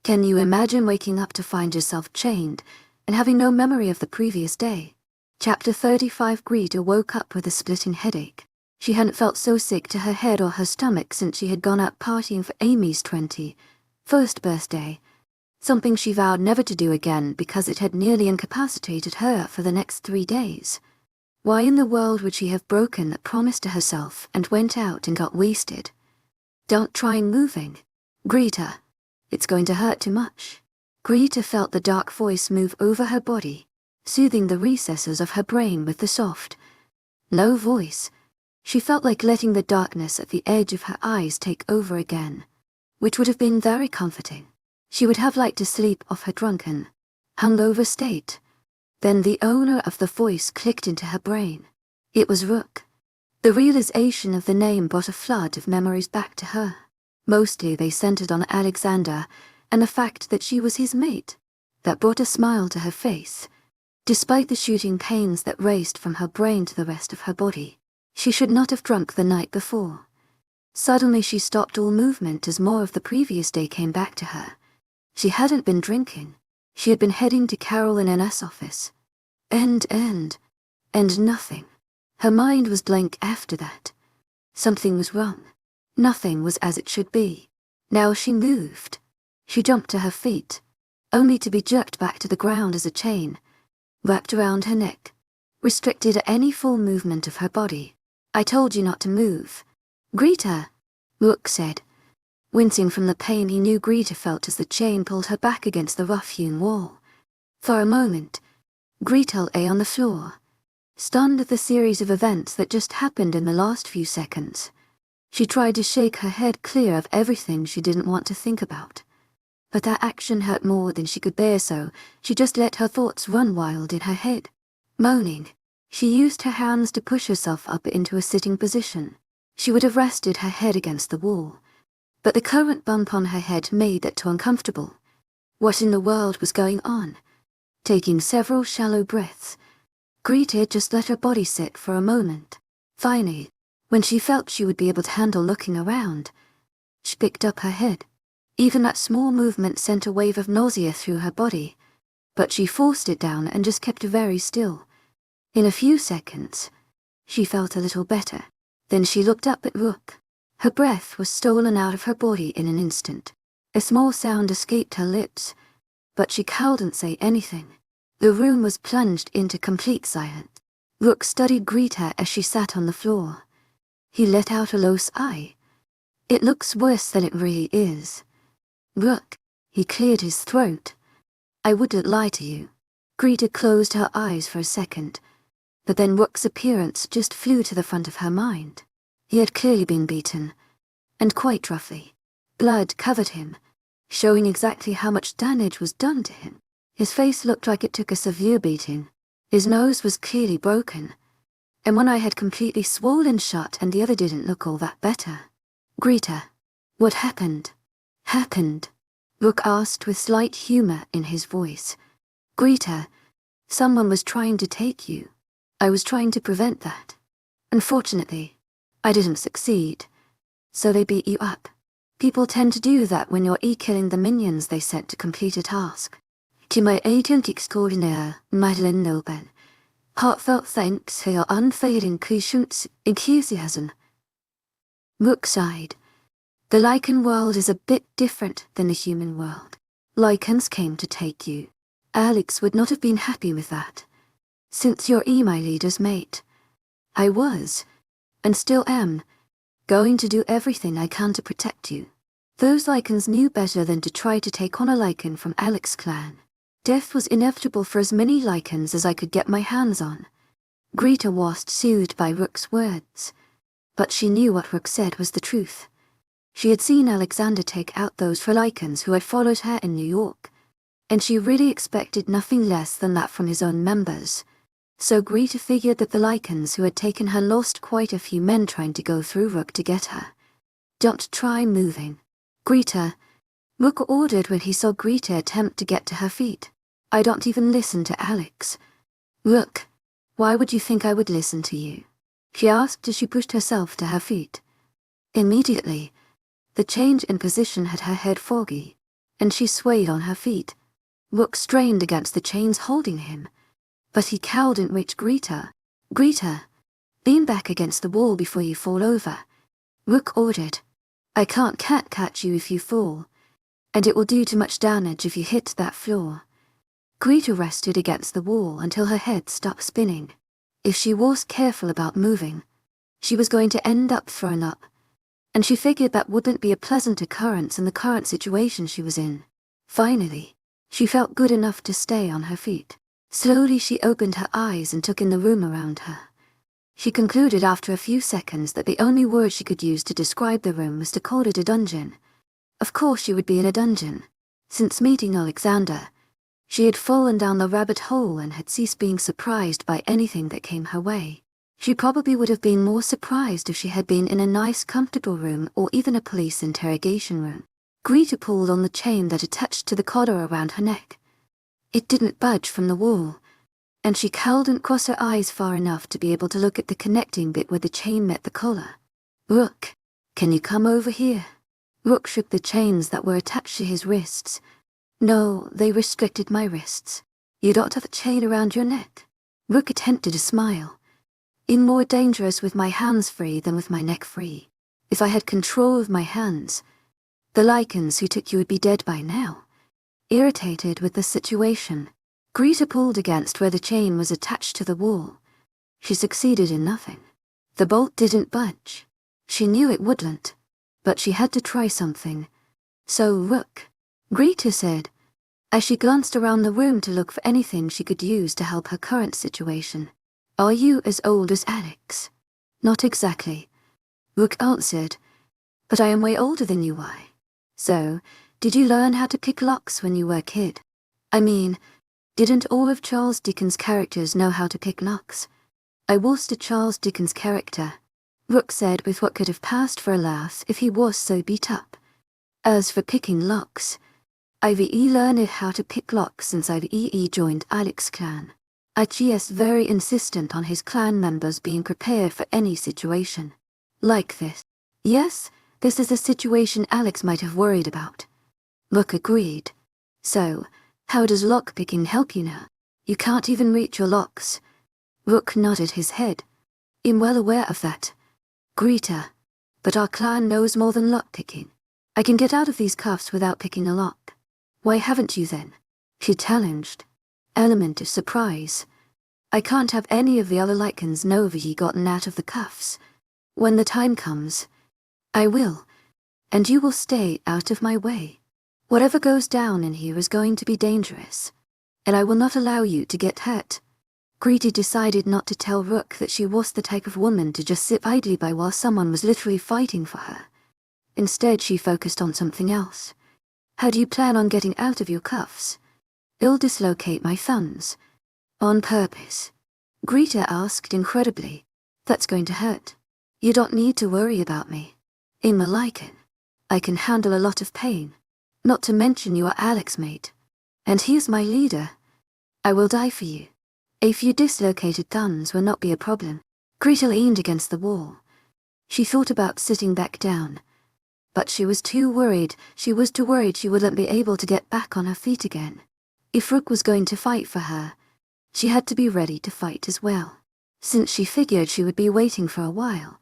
Can you imagine waking up to find yourself chained and having no memory of the previous day? Chapter 35. Greta woke up with a splitting headache. She hadn't felt so sick to her head or her stomach since she had gone out partying for Amy's 21st birthday, something she vowed never to do again because it had nearly incapacitated her for the next 3 days. Why in the world would she have broken that promise to herself and went out and got wasted? Don't try moving, Greta. It's going to hurt too much. Greta felt the dark voice move over her body, soothing the recesses of her brain with the soft, low voice. She felt like letting the darkness at the edge of her eyes take over again, which would have been very comforting. She would have liked to sleep off her drunken, hungover state. Then the owner of the voice clicked into her brain. It was Rook. The realization of the name brought a flood of memories back to her. Mostly they centered on Alexander and the fact that she was his mate. That brought a smile to her face, despite the shooting pains that raced from her brain to the rest of her body. She should not have drunk the night before. Suddenly she stopped all movement as more of the previous day came back to her. She hadn't been drinking. She had been heading to Carol and Anna's office. And nothing. Her mind was blank after that. Something was wrong. Nothing was as it should be. Now she moved. She jumped to her feet, only to be jerked back to the ground as a chain wrapped around her neck, restricted any full movement of her body. I told you not to move, Greta, Rook said, wincing from the pain he knew Greta felt as the chain pulled her back against the rough-hewn wall. For a moment, Greta lay on the floor, stunned at the series of events that just happened in the last few seconds. She tried to shake her head clear of everything she didn't want to think about. But that action hurt more than she could bear, so she just let her thoughts run wild in her head. Moaning, she used her hands to push herself up into a sitting position. She would have rested her head against the wall, but the current bump on her head made that too uncomfortable. What in the world was going on? Taking several shallow breaths, Greta just let her body sit for a moment. Finally, when she felt she would be able to handle looking around, she picked up her head. Even that small movement sent a wave of nausea through her body, but she forced it down and just kept very still. In a few seconds, she felt a little better. Then she looked up at Rook. Her breath was stolen out of her body in an instant. A small sound escaped her lips, but she couldn't say anything. The room was plunged into complete silence. Rook studied Greta as she sat on the floor. He let out a low sigh. It looks worse than it really is. Rook, he cleared his throat. I wouldn't lie to you. Greta closed her eyes for a second, but then Rook's appearance just flew to the front of her mind. He had clearly been beaten, and quite roughly. Blood covered him, showing exactly how much damage was done to him. His face looked like it took a severe beating. His nose was clearly broken, and one eye had completely swollen shut and the other didn't look all that better. Greta, what happened? Rook asked with slight humor in his voice. Greta, someone was trying to take you. I was trying to prevent that. Unfortunately, I didn't succeed, so they beat you up. People tend to do that when you're killing the minions they sent to complete a task. To my agent extraordinaire, Madeleine Nobel, heartfelt thanks for your unfailing patience and enthusiasm. Rook sighed. The Lycan world is a bit different than the human world. Lycans came to take you. Alex would not have been happy with that. Since you're my leader's mate, I was, and still am, going to do everything I can to protect you. Those Lycans knew better than to try to take on a Lycan from Alex's clan. Death was inevitable for as many Lycans as I could get my hands on. Greta was soothed by Rook's words, but she knew what Rook said was the truth. She had seen Alexander take out those Lycans who had followed her in New York, and she really expected nothing less than that from his own members. So Greta figured that the Lycans who had taken her lost quite a few men trying to go through Rook to get her. Don't try moving, Greta, Rook ordered when he saw Greta attempt to get to her feet. I don't even listen to Alex. Rook, why would you think I would listen to you? She asked as she pushed herself to her feet. Immediately, the change in position had her head foggy. and she swayed on her feet. Rook strained against the chains holding him, but he couldn't reach Greta. Greta, lean back against the wall before you fall over, Rook ordered. I can't catch you if you fall, and it will do too much damage if you hit that floor. Greta rested against the wall until her head stopped spinning. If she was careful about moving, she was going to end up thrown up, and she figured that wouldn't be a pleasant occurrence in the current situation she was in. Finally, she felt good enough to stay on her feet. Slowly she opened her eyes and took in the room around her. She concluded after a few seconds that the only word she could use to describe the room was to call it a dungeon. Of course she would be in a dungeon. Since meeting Alexander, she had fallen down the rabbit hole and had ceased being surprised by anything that came her way. She probably would have been more surprised if she had been in a nice comfortable room or even a police interrogation room. Greta pulled on the chain that attached to the collar around her neck. It didn't budge from the wall, and she couldn't cross her eyes far enough to be able to look at the connecting bit where the chain met the collar. Rook, can you come over here? Rook shook the chains that were attached to his wrists. No, they restricted my wrists. You don't have a chain around your neck. Rook attempted a smile. I'm more dangerous with my hands free than with my neck free. If I had control of my hands, the Lycans who took you would be dead by now. Irritated with the situation, Greta pulled against where the chain was attached to the wall. She succeeded in nothing. The bolt didn't budge. She knew it wouldn't, but she had to try something. So Rook, Greta said, as she glanced around the room to look for anything she could use to help her current situation. Are you as old as Alex? Not exactly, Rook answered, but I am way older than you are. So, did you learn how to pick locks when you were a kid? I mean, didn't all of Charles Dickens' characters know how to pick locks? I was a Charles Dickens character, Rook said with what could have passed for a laugh if he was so beat up. As for picking locks, I've learned how to pick locks since I've joined Alex's clan. Is very insistent on his clan members being prepared for any situation. Like this. Yes, this is a situation Alex might have worried about. Rook agreed. So, how does lockpicking help you now? You can't even reach your locks. Rook nodded his head. I'm well aware of that, Greta, but our clan knows more than lockpicking. I can get out of these cuffs without picking a lock. Why haven't you then? She challenged. Element of surprise. I can't have any of the other Lycans know that ye gotten out of the cuffs. When the time comes, I will, and you will stay out of my way. Whatever goes down in here is going to be dangerous, and I will not allow you to get hurt. Greta decided not to tell Rook that she was the type of woman to just sit idly by while someone was literally fighting for her. Instead, she focused on something else. How do you plan on getting out of your cuffs? I'll dislocate my thumbs. On purpose? Greta asked incredibly. That's going to hurt. You don't need to worry about me. I'm a Lycan. I can handle a lot of pain. Not to mention you are Alex's mate. And he is my leader. I will die for you. A few dislocated thumbs will not be a problem. Greta leaned against the wall. She thought about sitting back down, but she was too worried. She wouldn't be able to get back on her feet again. If Rook was going to fight for her, she had to be ready to fight as well. Since she figured she would be waiting for a while,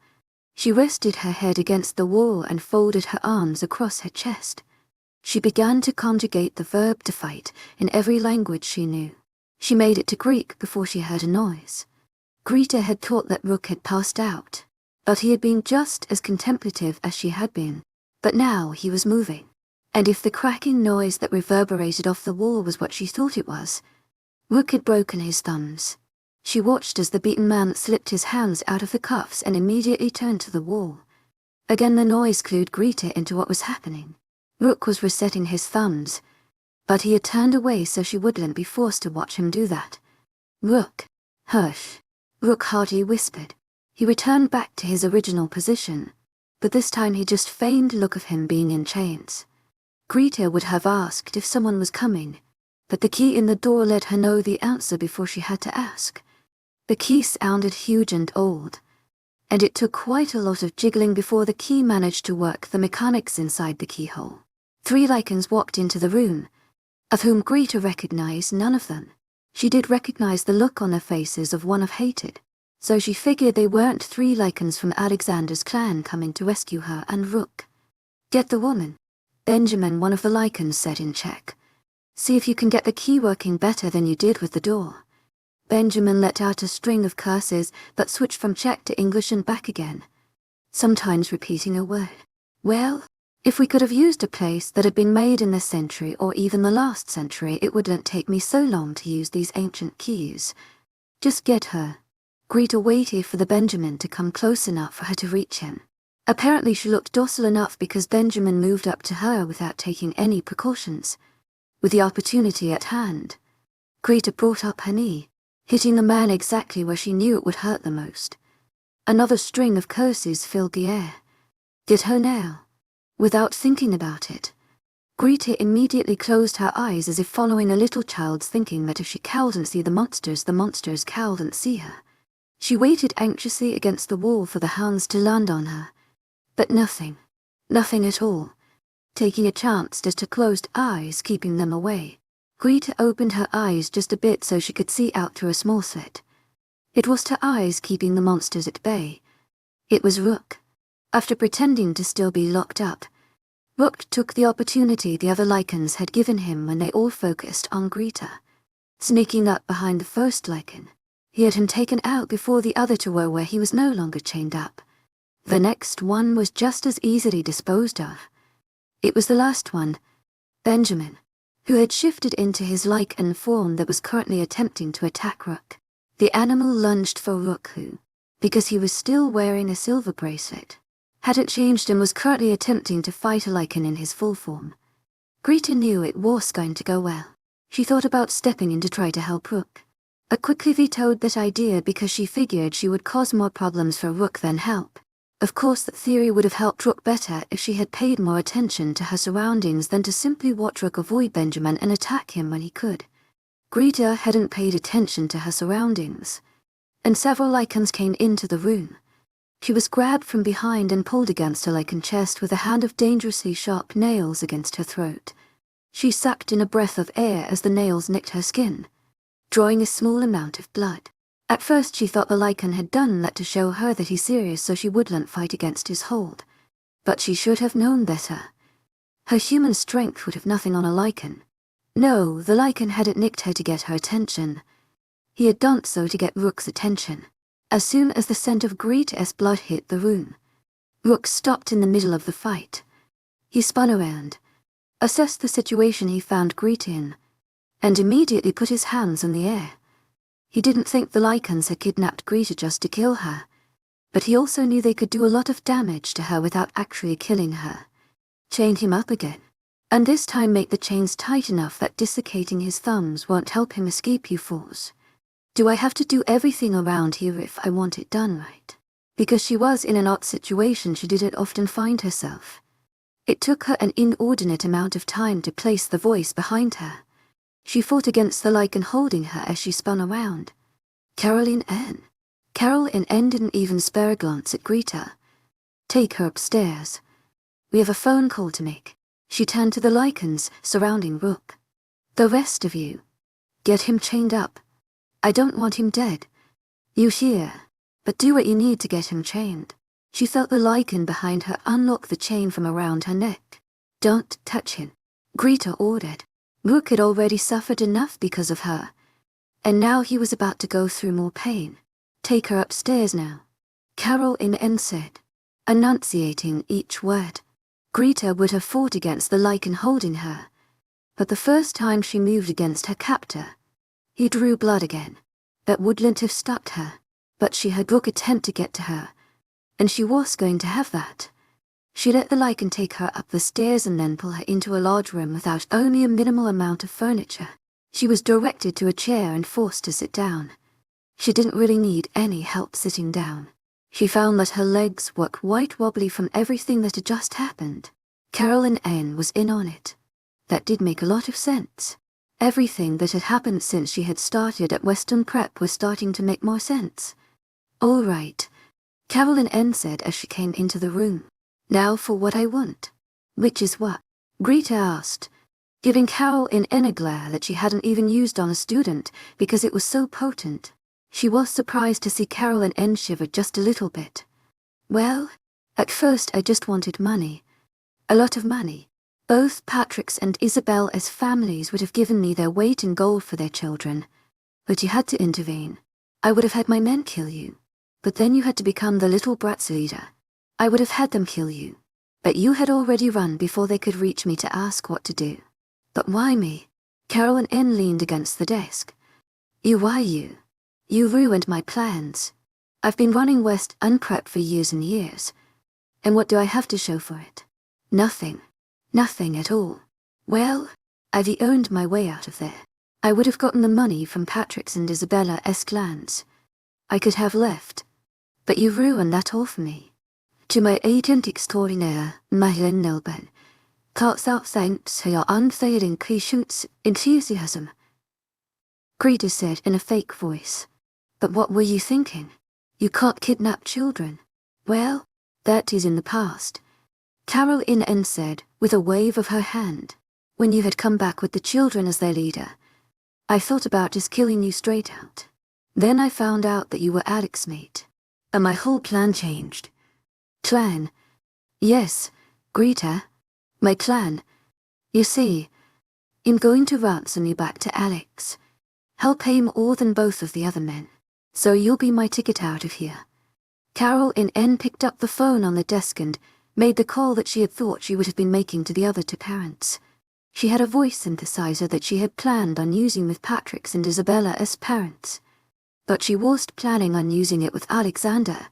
she rested her head against the wall and folded her arms across her chest. She began to conjugate the verb to fight in every language she knew. She made it to Greek before she heard a noise. Greta had thought that Rook had passed out, but he had been just as contemplative as she had been. But now he was moving, and if the cracking noise that reverberated off the wall was what she thought it was, Rook had broken his thumbs. She watched as the beaten man slipped his hands out of the cuffs and immediately turned to the wall. Again the noise clued Greta into what was happening. Rook was resetting his thumbs, but he had turned away so she wouldn't be forced to watch him do that. Rook, hush, Rook hardly whispered. He returned back to his original position, but this time he just feigned a look of him being in chains. Greta would have asked if someone was coming, but the key in the door let her know the answer before she had to ask. The key sounded huge and old, and it took quite a lot of jiggling before the key managed to work the mechanics inside the keyhole. 3 lichens walked into the room, of whom Greta recognized none of them. She did recognize the look on their faces of one of hated, so she figured they weren't 3 lichens from Alexander's clan coming to rescue her and Rook. Get the woman, Benjamin, one of the lichens said in Czech. See if you can get the key working better than you did with the door. Benjamin let out a string of curses but switched from Czech to English and back again, sometimes repeating a word. Well, if we could have used a place that had been made in this century or even the last century, it wouldn't take me so long to use these ancient keys. Just get her. Greta waited for the Benjamin to come close enough for her to reach him. Apparently she looked docile enough because Benjamin moved up to her without taking any precautions. With the opportunity at hand, Greta brought up her knee, hitting the man exactly where she knew it would hurt the most. Another string of curses filled the air. Get her now. Without thinking about it, Greta immediately closed her eyes as if following a little child's thinking that if she cowled and see the monsters cowled and see her. She waited anxiously against the wall for the hounds to land on her. But nothing. Nothing at all. Taking a chance just to closed eyes, keeping them away. Greta opened her eyes just a bit so she could see out through a small slit. It was her eyes keeping the monsters at bay. It was Rook. After pretending to still be locked up, Rook took the opportunity the other lichens had given him when they all focused on Greta. Sneaking up behind the first lichen, he had him taken out before the other two were where he was no longer chained up. The next one was just as easily disposed of. It was the last one, Benjamin, who had shifted into his lichen form that was currently attempting to attack Rook. The animal lunged for Rook who, because he was still wearing a silver bracelet, hadn't changed and was currently attempting to fight a lichen in his full form. Greta knew it was going to go well. She thought about stepping in to try to help Rook. But quickly vetoed that idea because she figured she would cause more problems for Rook than help. Of course that theory would have helped Rook better if she had paid more attention to her surroundings than to simply watch Rook avoid Benjamin and attack him when he could. Greta hadn't paid attention to her surroundings, and several lichens came into the room. She was grabbed from behind and pulled against her lichen chest with a hand of dangerously sharp nails against her throat. She sucked in a breath of air as the nails nicked her skin, drawing a small amount of blood. At first she thought the lichen had done that to show her that he's serious so she wouldn't fight against his hold. But she should have known better. Her human strength would have nothing on a lichen. No, the lichen hadn't nicked her to get her attention. He had done so to get Rook's attention. As soon as the scent of Greta's blood hit the room, Rook stopped in the middle of the fight. He spun around, assessed the situation he found Greta in, and immediately put his hands in the air. He didn't think the lichens had kidnapped Greta just to kill her, but he also knew they could do a lot of damage to her without actually killing her. Chain him up again, and this time make the chains tight enough that dislocating his thumbs won't help him escape you fools. Do I have to do everything around here if I want it done right? Because she was in an odd situation she didn't often find herself. It took her an inordinate amount of time to place the voice behind her. She fought against the lichen holding her as she spun around. Caroline N. didn't even spare a glance at Greta. Take her upstairs. We have a phone call to make. She turned to the lichens surrounding Rook. The rest of you, get him chained up. I don't want him dead. You hear, but do what you need to get him chained. She felt the lichen behind her unlock the chain from around her neck. Don't touch him, Greta ordered. Rook had already suffered enough because of her, and now he was about to go through more pain. Take her upstairs now, Caroline said, enunciating each word. Greta would have fought against the lichen holding her, but the first time she moved against her captor, he drew blood again. That wouldn't have stopped her, but she had Rook attempt to get to her, and she was going to have that. She let the lichen take her up the stairs and then pull her into a large room without only a minimal amount of furniture. She was directed to a chair and forced to sit down. She didn't really need any help sitting down. She found that her legs were quite wobbly from everything that had just happened. Caroline N. was in on it. That did make a lot of sense. Everything that had happened since she had started at Western Prep was starting to make more sense. All right, Caroline N. said as she came into the room. Now for what I want. Which is what? Greta asked, giving Carol in a glare that she hadn't even used on a student because it was so potent. She was surprised to see Carol in shiver just a little bit. Well, at first I just wanted money. A lot of money. Both Patrick's and Isabella's families would have given me their weight in gold for their children. But you had to intervene. I would have had my men kill you. But then you had to become the little brat's leader. I would have had them kill you. But you had already run before they could reach me to ask what to do. But why me? Carol leaned against the desk. Why you? You ruined my plans. I've been running West unprepped for years and years. And what do I have to show for it? Nothing. Nothing at all. Well, I've earned my way out of there. I would have gotten the money from Patrick's and Isabella's clans. I could have left. But you ruined that all for me. To my agent extraordinaire, Madeline Nelben, hearts out thanks for your unfailing patience, enthusiasm. Greta said in a fake voice. But what were you thinking? You can't kidnap children. Well, that is in the past. Carol said, with a wave of her hand. When you had come back with the children as their leader, I thought about just killing you straight out. Then I found out that you were Alex's mate. And my whole plan changed. Plan? Yes, Greta. My plan. You see, I'm going to ransom you back to Alex. Help pay more than both of the other men. So you'll be my ticket out of here. Carol picked up the phone on the desk and made the call that she had thought she would have been making to the other two parents. She had a voice synthesizer that she had planned on using with Patrick's and Isabella's parents. But she wasn't planning on using it with Alexander.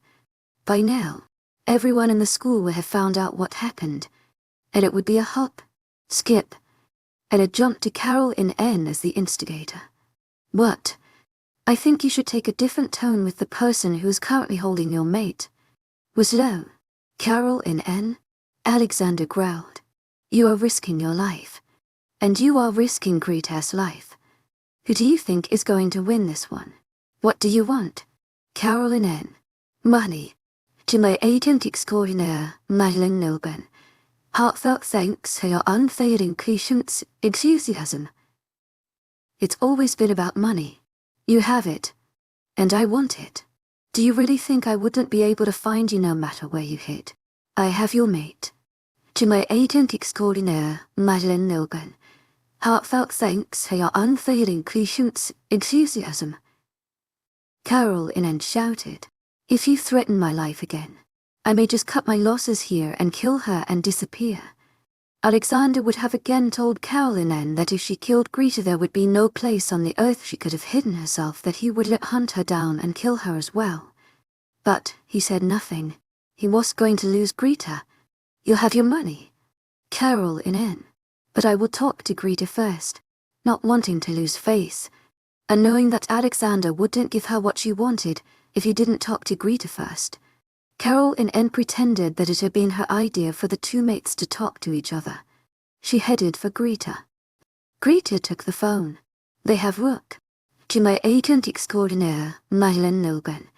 By now, everyone in the school would have found out what happened, and it would be a hop, skip, and a jump to Carol as the instigator. What? I think you should take a different tone with the person who is currently holding your mate. Was low. Carol Alexander growled. You are risking your life. And you are risking Greta's life. Who do you think is going to win this one? What do you want? Carol Money. To my agent extraordinaire, Madeline Nelben. Heartfelt thanks for your unfailing patience, enthusiasm. It's always been about money. You have it. And I want it. Do you really think I wouldn't be able to find you no matter where you hid? I have your mate. To my agent extraordinaire, Madeline Nelben. Heartfelt thanks for your unfailing patience, enthusiasm. Carol shouted. If you threaten my life again, I may just cut my losses here and kill her and disappear. Alexander would have again told Carol that if she killed Greta there would be no place on the earth she could have hidden herself, that he would hunt her down and kill her as well. But he said nothing. He was going to lose Greta. You'll have your money. Carol But I will talk to Greta first, not wanting to lose face, and knowing that Alexander wouldn't give her what she wanted if he didn't talk to Greta first. Carol pretended that it had been her idea for the two mates to talk to each other. She headed for Greta. Greta took the phone. They have Rook. To my agent extraordinaire, Madeline Nelben.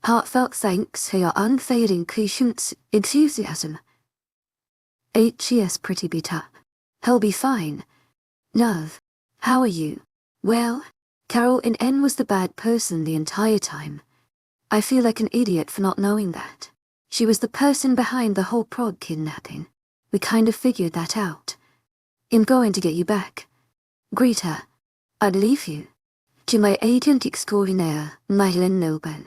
Heartfelt thanks for your unfailing patience, enthusiasm. She's pretty beat up. He'll be fine. Nov, how are you? Well, Carol was the bad person the entire time. I feel like an idiot for not knowing that. She was the person behind the whole prod kidnapping. We kind of figured that out. I'm going to get you back. Greta, I'd leave you. To my agent extraordinaire, Madeline Nelben.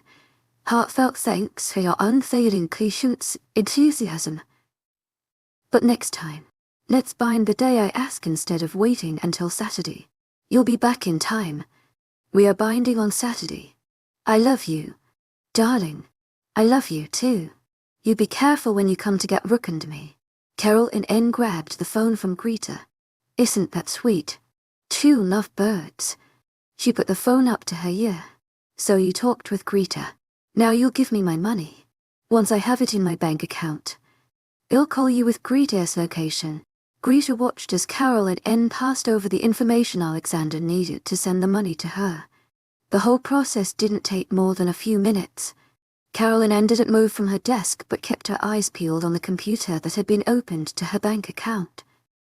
Heartfelt thanks for your unfailing patience, enthusiasm. But next time, let's bind the day I ask instead of waiting until Saturday. You'll be back in time. We are binding on Saturday. I love you. Darling, I love you too. You be careful when you come to get Rook and me. Carol grabbed the phone from Greta. Isn't that sweet? Two love birds. She put the phone up to her ear. So you talked with Greta. Now you'll give me my money. Once I have it in my bank account. I'll call you with Greta's location. Greta watched as Carol passed over the information Alexander needed to send the money to her. The whole process didn't take more than a few minutes. Carol didn't move from her desk but kept her eyes peeled on the computer that had been opened to her bank account.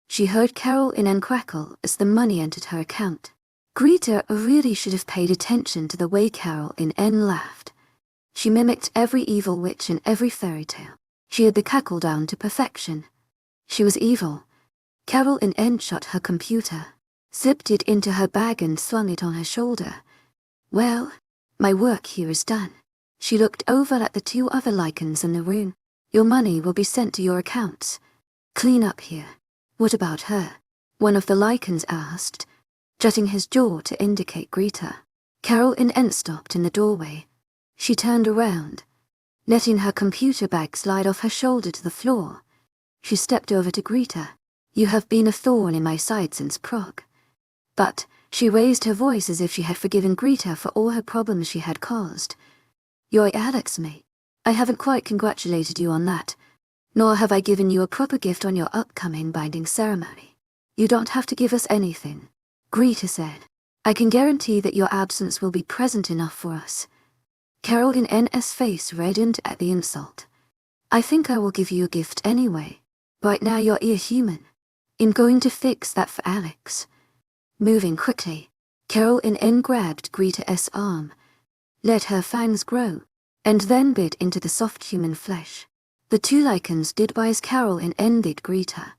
She heard Carol in and crackle as the money entered her account. Greta really should have paid attention to the way Carol in N laughed. She mimicked every evil witch in every fairy tale. She had the cackle down to perfection. She was evil. Carol in N shut her computer, zipped it into her bag and slung it on her shoulder. Well, my work here is done. She looked over at the two other lichens in the room. Your money will be sent to your accounts. Clean up here. What about her? One of the lichens asked, jutting his jaw to indicate Greta. Carol in N stopped in the doorway. She turned around, letting her computer bag slide off her shoulder to the floor. She stepped over to Greta. You have been a thorn in my side since Prague. But she raised her voice as if she had forgiven Greta for all her problems she had caused. You're Alex, mate. I haven't quite congratulated you on that, nor have I given you a proper gift on your upcoming binding ceremony. You don't have to give us anything, Greta said. I can guarantee that your absence will be present enough for us. Carol in N.'s face reddened at the insult. I think I will give you a gift anyway. Right now you're a human. I'm going to fix that for Alex. Moving quickly, Carol in N grabbed Greta's arm, let her fangs grow, and then bit into the soft human flesh. The two lichens did by as Carol in N did Greta.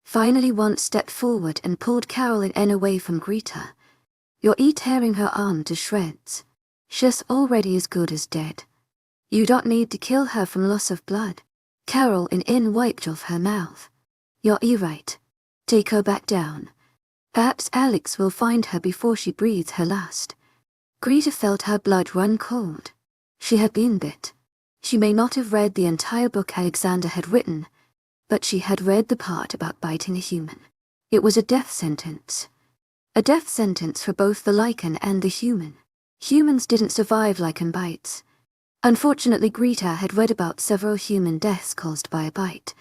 Finally one stepped forward and pulled Carol in N away from Greta. You're tearing her arm to shreds. She's already as good as dead. You don't need to kill her from loss of blood. Carol in N wiped off her mouth. You're right. Take her back down. Perhaps Alex will find her before she breathes her last. Greta felt her blood run cold. She had been bit. She may not have read the entire book Alexander had written, but she had read the part about biting a human. It was a death sentence. A death sentence for both the lichen and the human. Humans didn't survive lichen bites. Unfortunately, Greta had read about several human deaths caused by a bite.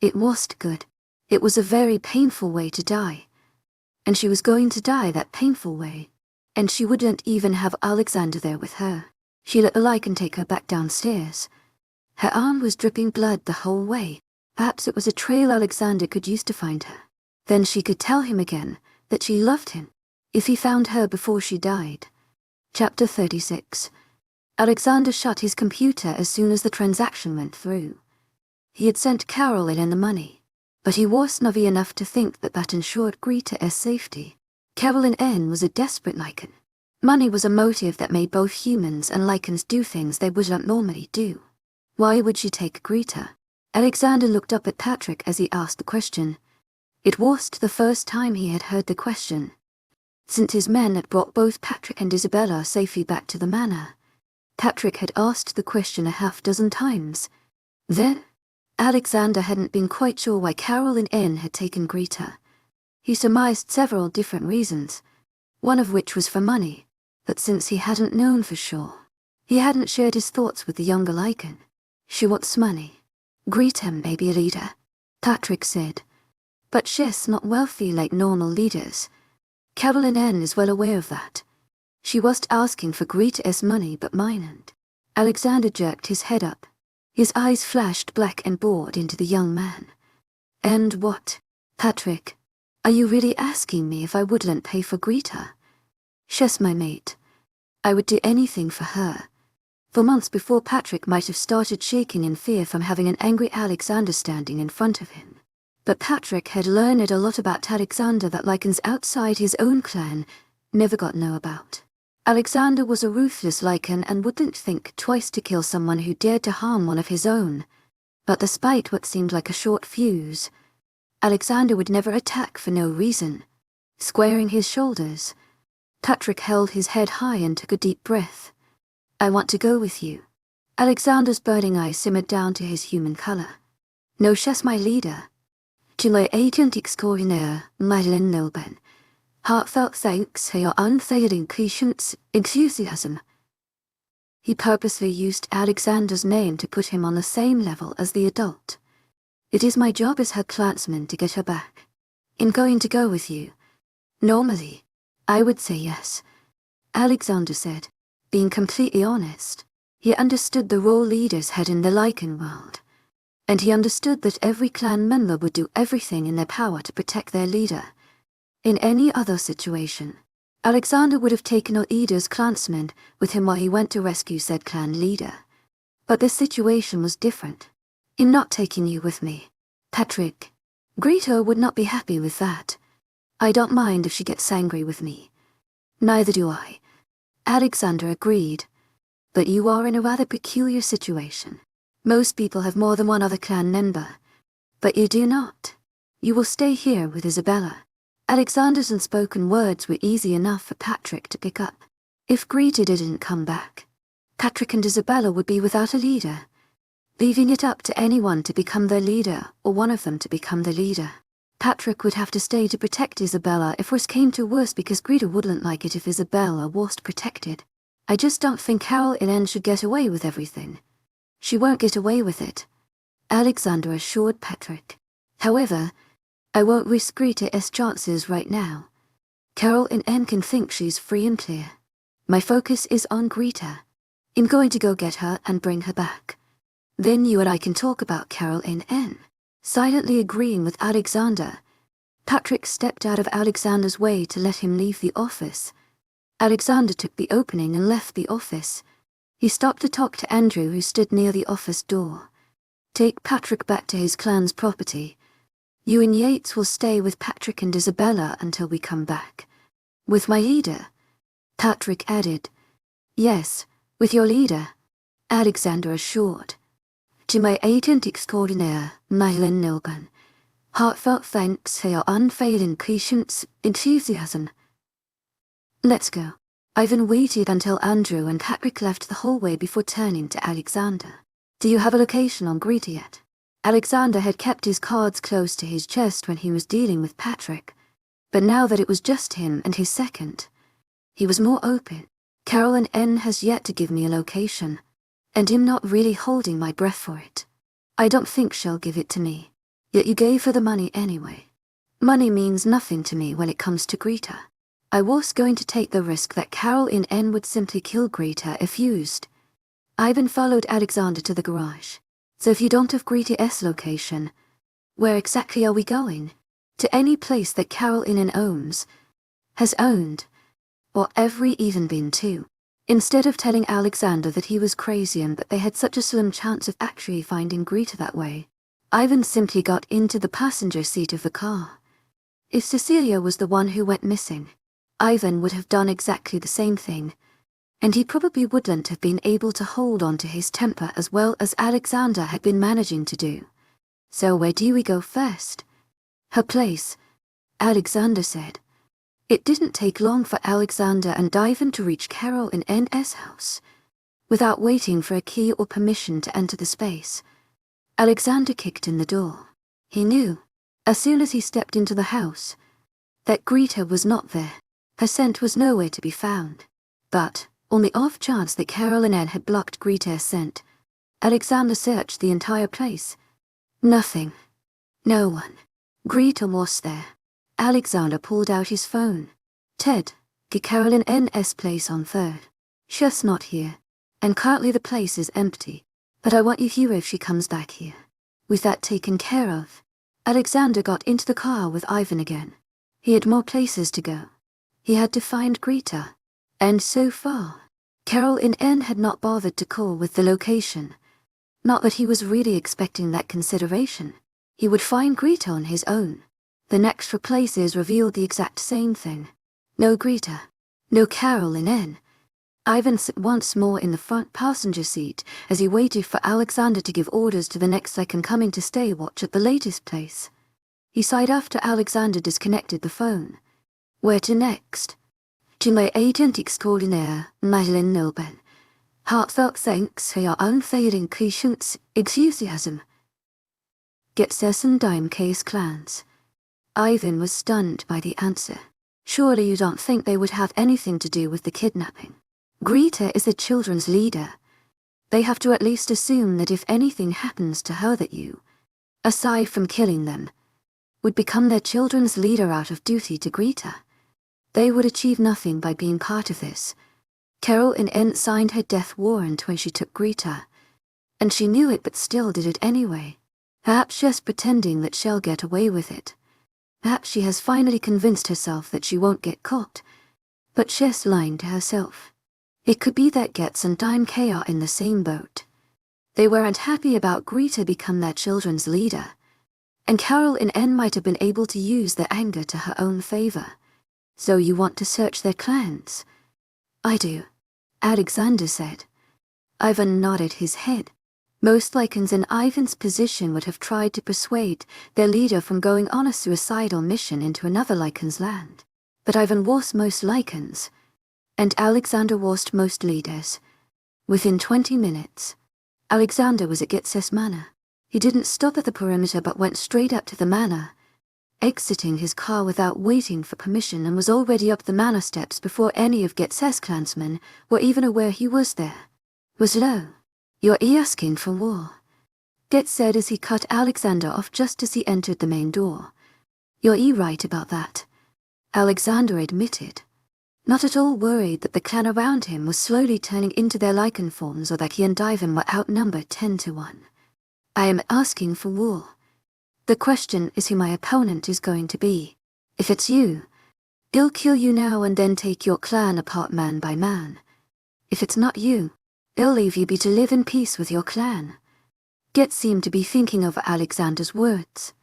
It wasn't good. It was a very painful way to die. And she was going to die that painful way. And she wouldn't even have Alexander there with her. She let the lichen take her back downstairs. Her arm was dripping blood the whole way. Perhaps it was a trail Alexander could use to find her. Then she could tell him again that she loved him, if he found her before she died. Chapter 36. Alexander shut his computer as soon as the transaction went through. He had sent Carol in the money, but he was naive enough to think that that ensured Greta's safety. Carol in N was a desperate lichen. Money was a motive that made both humans and lichens do things they wouldn't normally do. Why would she take Greta? Alexander looked up at Patrick as he asked the question. It wasn't the first time he had heard the question. Since his men had brought both Patrick and Isabella safely back to the manor, Patrick had asked the question a half-dozen times. Then, Alexander hadn't been quite sure why Carol in N had taken Greta. He surmised several different reasons, one of which was for money, but since he hadn't known for sure, he hadn't shared his thoughts with the younger lichen. She wants money. Greta may be a leader, Patrick said, but she's not wealthy like normal leaders. Carol in N is well aware of that. She wasn't asking for Greta's money but mine. Alexander jerked his head up. His eyes flashed black and bored into the young man. And what, Patrick? Are you really asking me if I wouldn't pay for Greta? She's my mate. I would do anything for her. For months before, Patrick might have started shaking in fear from having an angry Alexander standing in front of him. But Patrick had learned a lot about Alexander that lichens outside his own clan never got know about. Alexander was a ruthless lichen and wouldn't think twice to kill someone who dared to harm one of his own. But despite what seemed like a short fuse, Alexander would never attack for no reason. Squaring his shoulders, Patrick held his head high and took a deep breath. I want to go with you. Alexander's burning eyes simmered down to his human color. No, she's my leader. Chile agent extraordinaire, Madeleine Nilben. Heartfelt thanks for your unfailing patience, enthusiasm. He purposely used Alexander's name to put him on the same level as the adult. It is my job as her clansman to get her back. I'm going to go with you. Normally, I would say yes, Alexander said, being completely honest. He understood the role leaders had in the lichen world. and he understood that every clan member would do everything in their power to protect their leader. In any other situation, Alexander would have taken Oida's clansmen with him while he went to rescue said clan leader. But this situation was different. In not taking you with me, Patrick, Greta would not be happy with that. I don't mind if she gets angry with me. Neither do I. Alexander agreed. But you are in a rather peculiar situation. Most people have more than one other clan member. But you do not. You will stay here with Isabella. Alexander's unspoken words were easy enough for Patrick to pick up. If Greta didn't come back, Patrick and Isabella would be without a leader, leaving it up to anyone to become their leader or one of them to become the leader. Patrick would have to stay to protect Isabella if worse came to worse because Greta wouldn't like it if Isabella wasn't protected. I just don't think Caroline should get away with everything. She won't get away with it, Alexander assured Patrick. However, I won't risk Greta's chances right now. Caroline can think she's free and clear. My focus is on Greta. I'm going to go get her and bring her back. Then you and I can talk about Caroline. Silently agreeing with Alexander, Patrick stepped out of Alexander's way to let him leave the office. Alexander took the opening and left the office. He stopped to talk to Andrew, who stood near the office door. Take Patrick back to his clan's property. You and Yates will stay with Patrick and Isabella until we come back. With my leader? Patrick added. Yes, with your leader, Alexander assured. To my agent extraordinaire, Mylan Nilgan, heartfelt thanks for your unfailing patience, enthusiasm. Let's go. Ivan waited until Andrew and Patrick left the hallway before turning to Alexander. Do you have a location on Greta yet? Alexander had kept his cards close to his chest when he was dealing with Patrick, but now that it was just him and his second, he was more open. Caroline N. has yet to give me a location, and I'm not really holding my breath for it. I don't think she'll give it to me, yet you gave her the money anyway. Money means nothing to me when it comes to Greta. I was going to take the risk that Caroline N. would simply kill Greta if used. Ivan followed Alexander to the garage. So if you don't have Greta's location, where exactly are we going? To any place that Caroline N. owns, has owned, or ever even been to. Instead of telling Alexander that he was crazy and that they had such a slim chance of actually finding Greta that way, Ivan simply got into the passenger seat of the car. If Cecilia was the one who went missing, Ivan would have done exactly the same thing, and he probably wouldn't have been able to hold on to his temper as well as Alexander had been managing to do. So where do we go first? Her place, Alexander said. It didn't take long for Alexander and Ivan to reach Caroline N.'s house, without waiting for a key or permission to enter the space. Alexander kicked in the door. He knew, as soon as he stepped into the house, that Greta was not there. Her scent was nowhere to be found. But, on the off chance that Caroline N. had blocked Greta's scent, Alexander searched the entire place. Nothing. No one. Greta was there. Alexander pulled out his phone. Ted, get Caroline N.'s place on 3rd. She's not here, and currently the place is empty, but I want you here if she comes back here. With that taken care of, Alexander got into the car with Ivan again. He had more places to go. He had to find Greta, and so far, Caroline N. had not bothered to call with the location. Not that he was really expecting that consideration. He would find Greta on his own. The next four places revealed the exact same thing. No Greta. No Caroline N. Ivan sat once more in the front passenger seat as he waited for Alexander to give orders to the next second coming to stay watch at the latest place. He sighed after Alexander disconnected the phone. Where to next? To my agent extraordinaire, Madeline Nilben. Heartfelt thanks for your unfailing patience, enthusiasm. Get Sesson Dime Case clans. Ivan was stunned by the answer. Surely you don't think they would have anything to do with the kidnapping? Greta is the children's leader. They have to at least assume that if anything happens to her that you, aside from killing them, would become their children's leader out of duty to Greta. They would achieve nothing by being part of this. Caroline N. signed her death warrant when she took Greta, and she knew it but still did it anyway. Perhaps she's pretending that she'll get away with it. Perhaps she has finally convinced herself that she won't get caught. But she's lying to herself. It could be that Getz and Dime are in the same boat. They weren't happy about Greta become their children's leader. And Carol in N might have been able to use their anger to her own favor. So you want to search their clans? I do, Alexander said. Ivan nodded his head. Most Lycans in Ivan's position would have tried to persuade their leader from going on a suicidal mission into another Lycan's land. But Ivan was most Lycans, and Alexander was most leaders. Within 20 minutes, Alexander was at Getz's manor. He didn't stop at the perimeter but went straight up to the manor, exiting his car without waiting for permission, and was already up the manor steps before any of Getz's clansmen were even aware he was there. Was low. You're asking for war, Getz said as he cut Alexander off just as he entered the main door. You're right about that, Alexander admitted, not at all worried that the clan around him was slowly turning into their Lycan forms or that he and Ivan were outnumbered 10-1. I am asking for war. The question is who my opponent is going to be. If it's you, he'll kill you now and then take your clan apart man by man. If it's not you, he'll leave you be to live in peace with your clan. Getz seemed to be thinking over Alexander's words.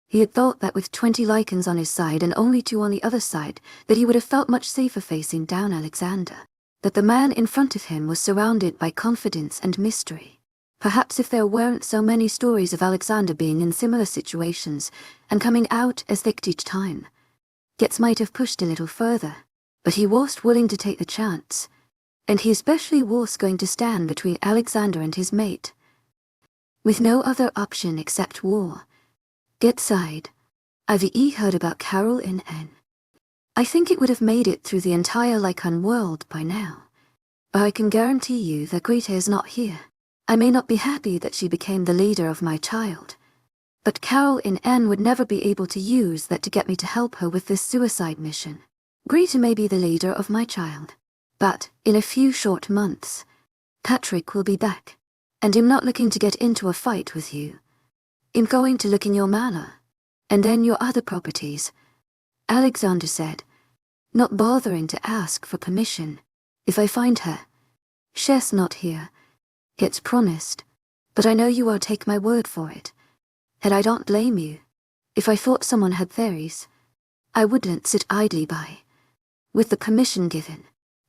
He had thought that with 20 Lycans on his side and only 2 on the other side, that he would have felt much safer facing down Alexander. That the man in front of him was surrounded by confidence and mystery. Perhaps if there weren't so many stories of Alexander being in similar situations and coming out as thick each time, Getz might have pushed a little further, but he was willing to take the chance. And he especially was going to stand between Alexander and his mate. With no other option except war, Getz sighed. I've heard about Carol in N. I think it would have made it through the entire Lycan world by now. But I can guarantee you that Greta is not here. I may not be happy that she became the leader of my child, but Carol in N would never be able to use that to get me to help her with this suicide mission. Greta may be the leader of my child. But, in a few short months, Patrick will be back, and I'm not looking to get into a fight with you. I'm going to look in your manor, and then your other properties, Alexander said, not bothering to ask for permission. If I find her, she's not here, Getz promised, but I know you won't take my word for it, and I don't blame you. If I thought someone had theories, I wouldn't sit idly by. With the permission given,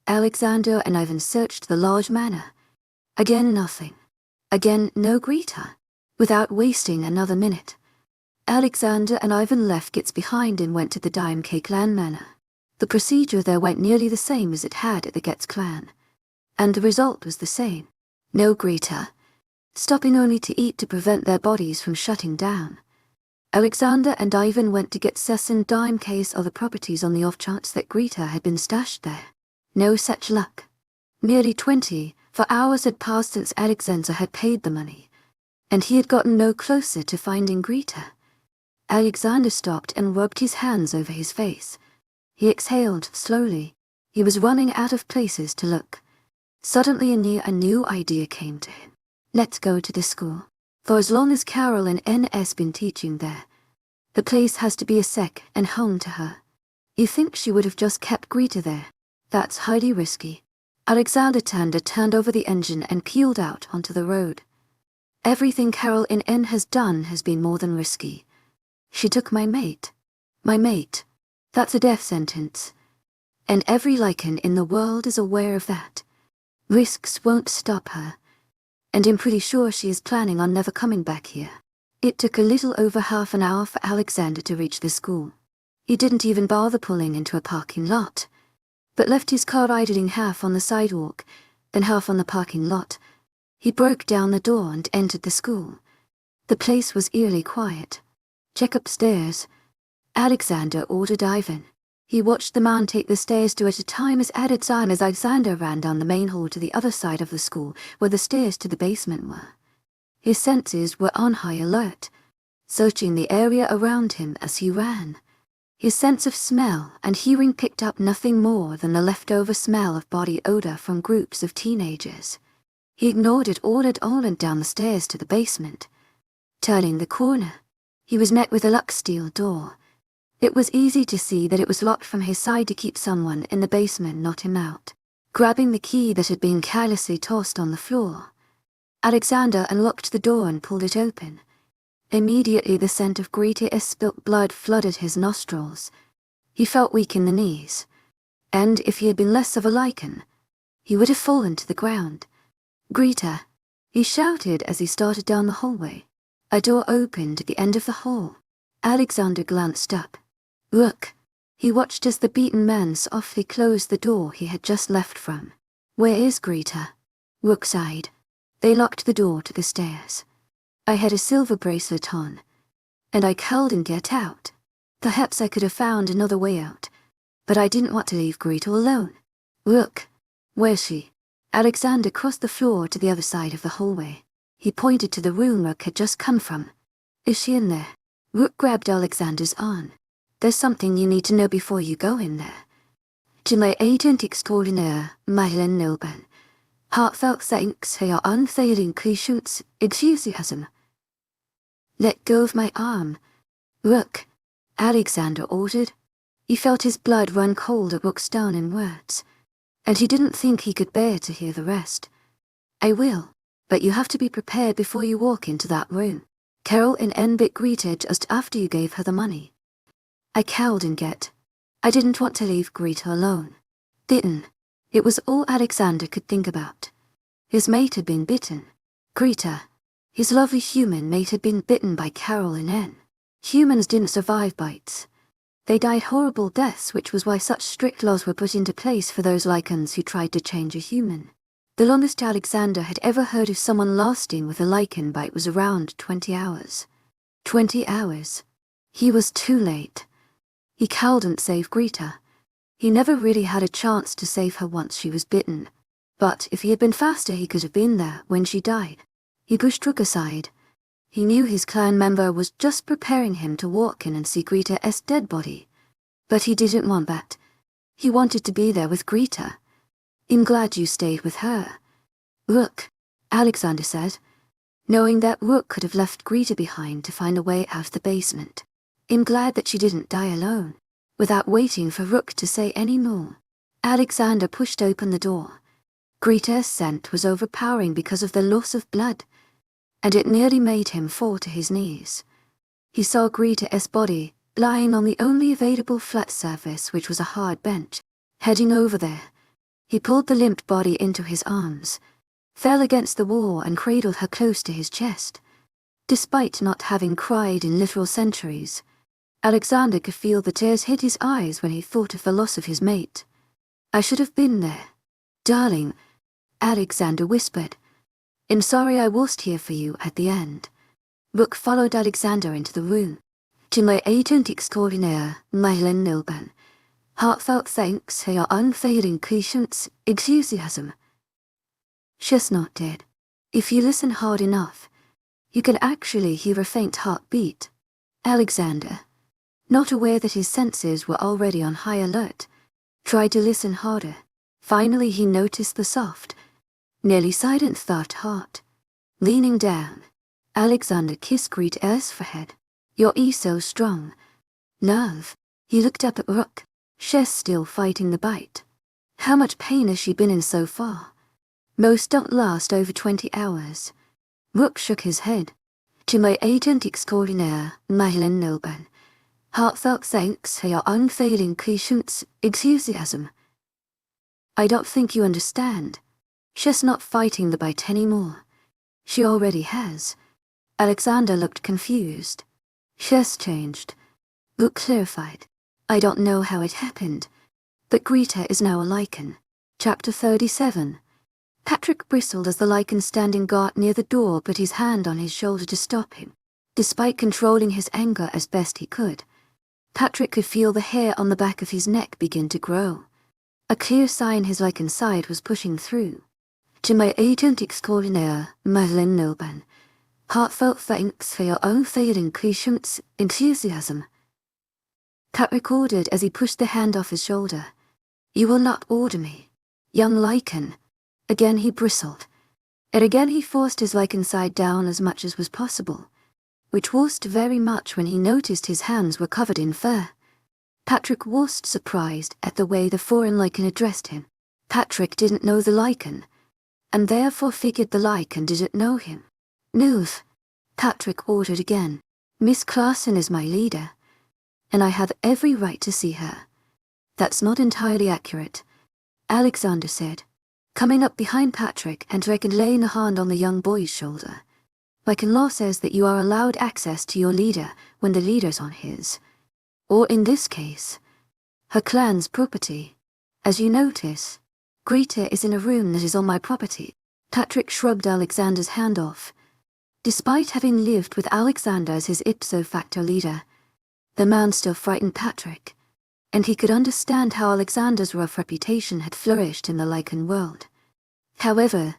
Alexander and Ivan searched the large manor. Again nothing. Again no Greta. Without wasting another minute, Alexander and Ivan left Getz behind and went to the Dime clan manor. The procedure there went nearly the same as it had at the Getz clan. And the result was the same. No Greta. Stopping only to eat to prevent their bodies from shutting down. Alexander and Ivan went to get and Dime's other properties on the off chance that Greta had been stashed there. No such luck. Nearly 24 hours had passed since Alexander had paid the money, and he had gotten no closer to finding Greta. Alexander stopped and rubbed his hands over his face. He exhaled slowly. He was running out of places to look. Suddenly a new idea came to him. Let's go to the school. For as long as Carol and N.S. been teaching there, the place has to be a sec and home to her. You think she would have just kept Greta there? That's highly risky. Alexander turned over the engine and peeled out onto the road. Everything Carol in N has done has been more than risky. She took my mate. My mate. That's a death sentence. And every Lycan in the world is aware of that. Risks won't stop her. And I'm pretty sure she is planning on never coming back here. It took a little over half an hour for Alexander to reach the school. He didn't even bother pulling into a parking lot, but left his car idling half on the sidewalk, then half on the parking lot. He broke down the door and entered the school. The place was eerily quiet. Check upstairs, Alexander ordered Ivan. He watched the man take the stairs two at a time as Alexander ran down the main hall to the other side of the school, where the stairs to the basement were. His senses were on high alert, searching the area around him as he ran. His sense of smell and hearing picked up nothing more than the leftover smell of body odor from groups of teenagers. He ignored it all and down the stairs to the basement. Turning the corner, he was met with a locked steel door. It was easy to see that it was locked from his side to keep someone in the basement, not him out. Grabbing the key that had been carelessly tossed on the floor, Alexander unlocked the door and pulled it open. Immediately the scent of Greta's spilt blood flooded his nostrils. He felt weak in the knees, and if he had been less of a lichen, he would have fallen to the ground. "Greta," he shouted as he started down the hallway. A door opened at the end of the hall. Alexander glanced up. "Rook." He watched as the beaten man softly closed the door he had just left from. "Where is Greta?" Rook sighed. They locked the door to the stairs. "I had a silver bracelet on, and I couldn't get out. Perhaps I could have found another way out, but I didn't want to leave Greta alone." "Rook, where's she?" Alexander crossed the floor to the other side of the hallway. He pointed to the room Rook had just come from. "Is she in there?" Rook grabbed Alexander's arm. "There's something you need to know before you go in there. To my agent extraordinaire, Madeleine Nilban, heartfelt thanks for your unfailing patience, enthusiasm." "Let go of my arm, Rook," Alexander ordered. He felt his blood run cold at Rook's stunning words, and he didn't think he could bear to hear the rest. "I will, but you have to be prepared before you walk into that room. Carol in Enbit greeted just after you gave her the money." "I couldn't get. I didn't want to leave Greta alone." "Didn't." It was all Alexander could think about. His mate had been bitten. Greta, his lovely human mate, had been bitten by Carol and N. Humans didn't survive bites. They died horrible deaths, which was why such strict laws were put into place for those lichens who tried to change a human. The longest Alexander had ever heard of someone lasting with a lichen bite was around 20 hours. 20 hours. He was too late. He couldn't save Greta. He never really had a chance to save her once she was bitten. But if he had been faster, he could have been there when she died. He pushed Rook aside. He knew his clan member was just preparing him to walk in and see Greta's dead body. But he didn't want that. He wanted to be there with Greta. "I'm glad you stayed with her, Rook," Alexander said, knowing that Rook could have left Greta behind to find a way out of the basement. "I'm glad that she didn't die alone." Without waiting for Rook to say any more, Alexander pushed open the door. Greta's scent was overpowering because of the loss of blood, and it nearly made him fall to his knees. He saw Greta's body lying on the only available flat surface, which was a hard bench. Heading over there, he pulled the limp body into his arms, fell against the wall and cradled her close to his chest. Despite not having cried in literal centuries, Alexander could feel the tears hit his eyes when he thought of the loss of his mate. "I should have been there. Darling," Alexander whispered. "I'm sorry I wasn't here for you at the end." Rook followed Alexander into the room. "To my agent extraordinaire, Madeleine Nilban, heartfelt thanks for your unfailing patience, enthusiasm." "She's not dead. If you listen hard enough, you can actually hear a faint heartbeat." Alexander, not aware that his senses were already on high alert, tried to listen harder. Finally he noticed the soft, nearly silent thud heart. Leaning down, Alexander kissed Greta's forehead. "You're so strong. Love." He looked up at Rook. "She's still fighting the bite. How much pain has she been in so far?" "Most don't last over 20 hours. Rook shook his head. "To my agent extraordinaire, Madeleine Nilban, heartfelt thanks for your unfailing patience, enthusiasm." "I don't think you understand. She's not fighting the bite anymore. She already has." Alexander looked confused. "She's changed," Rook clarified. "I don't know how it happened, but Greta is now a lichen." Chapter 37. Patrick bristled as the lichen standing guard near the door put his hand on his shoulder to stop him. Despite controlling his anger as best he could, Patrick could feel the hair on the back of his neck begin to grow. A clear sign his lichen side was pushing through. "To my agent extraordinaire, Madeleine Nilban, heartfelt thanks for your unfailing patience, enthusiasm." Patrick ordered as he pushed the hand off his shoulder. "You will not order me, young lichen." Again he bristled, and again he forced his lichen side down as much as was possible. which worsened very much when he noticed his hands were covered in fur. Patrick was surprised at the way the foreign lichen addressed him. Patrick didn't know the lichen, and therefore figured the lichen didn't know him. "Move," Patrick ordered again. "Miss Claassen is my leader, and I have every right to see her." "That's not entirely accurate," Alexander said, coming up behind Patrick and laying a hand on the young boy's shoulder. "Lichen law says that you are allowed access to your leader when the leader's on his, or in this case, her clan's property. As you notice, Greta is in a room that is on my property." Patrick shrugged Alexander's hand off. Despite having lived with Alexander as his ipso facto leader, the man still frightened Patrick, and he could understand how Alexander's rough reputation had flourished in the lichen world. However,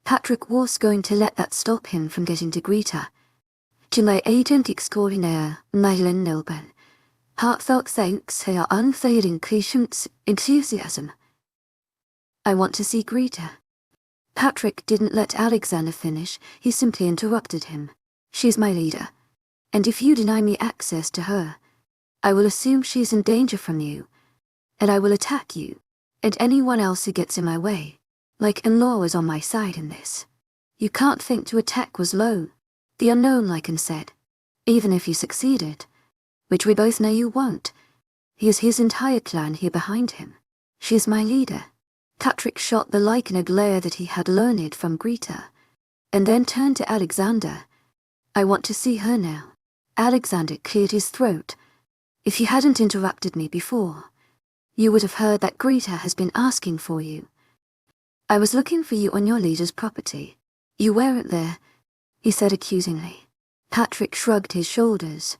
Patrick was going to let that stop him from getting to Greta. "To my agent extraordinaire, Mylan Nilben, heartfelt thanks for your unfailing patience, enthusiasm. I want to see Greta." Patrick didn't let Alexander finish, he simply interrupted him. "She's my leader, and if you deny me access to her, I will assume she's in danger from you, and I will attack you, and anyone else who gets in my way. Lichen law is on my side in this. You can't think to attack was low," the unknown lichen said. "Even if you succeeded, which we both know you won't, he has his entire clan here behind him. She is my leader." Patrick shot the lichen a glare that he had learned from Greta, and then turned to Alexander. "I want to see her now." Alexander cleared his throat. "If you hadn't interrupted me before, you would have heard that Greta has been asking for you. I was looking for you on your leader's property. You weren't there," he said accusingly. Patrick shrugged his shoulders.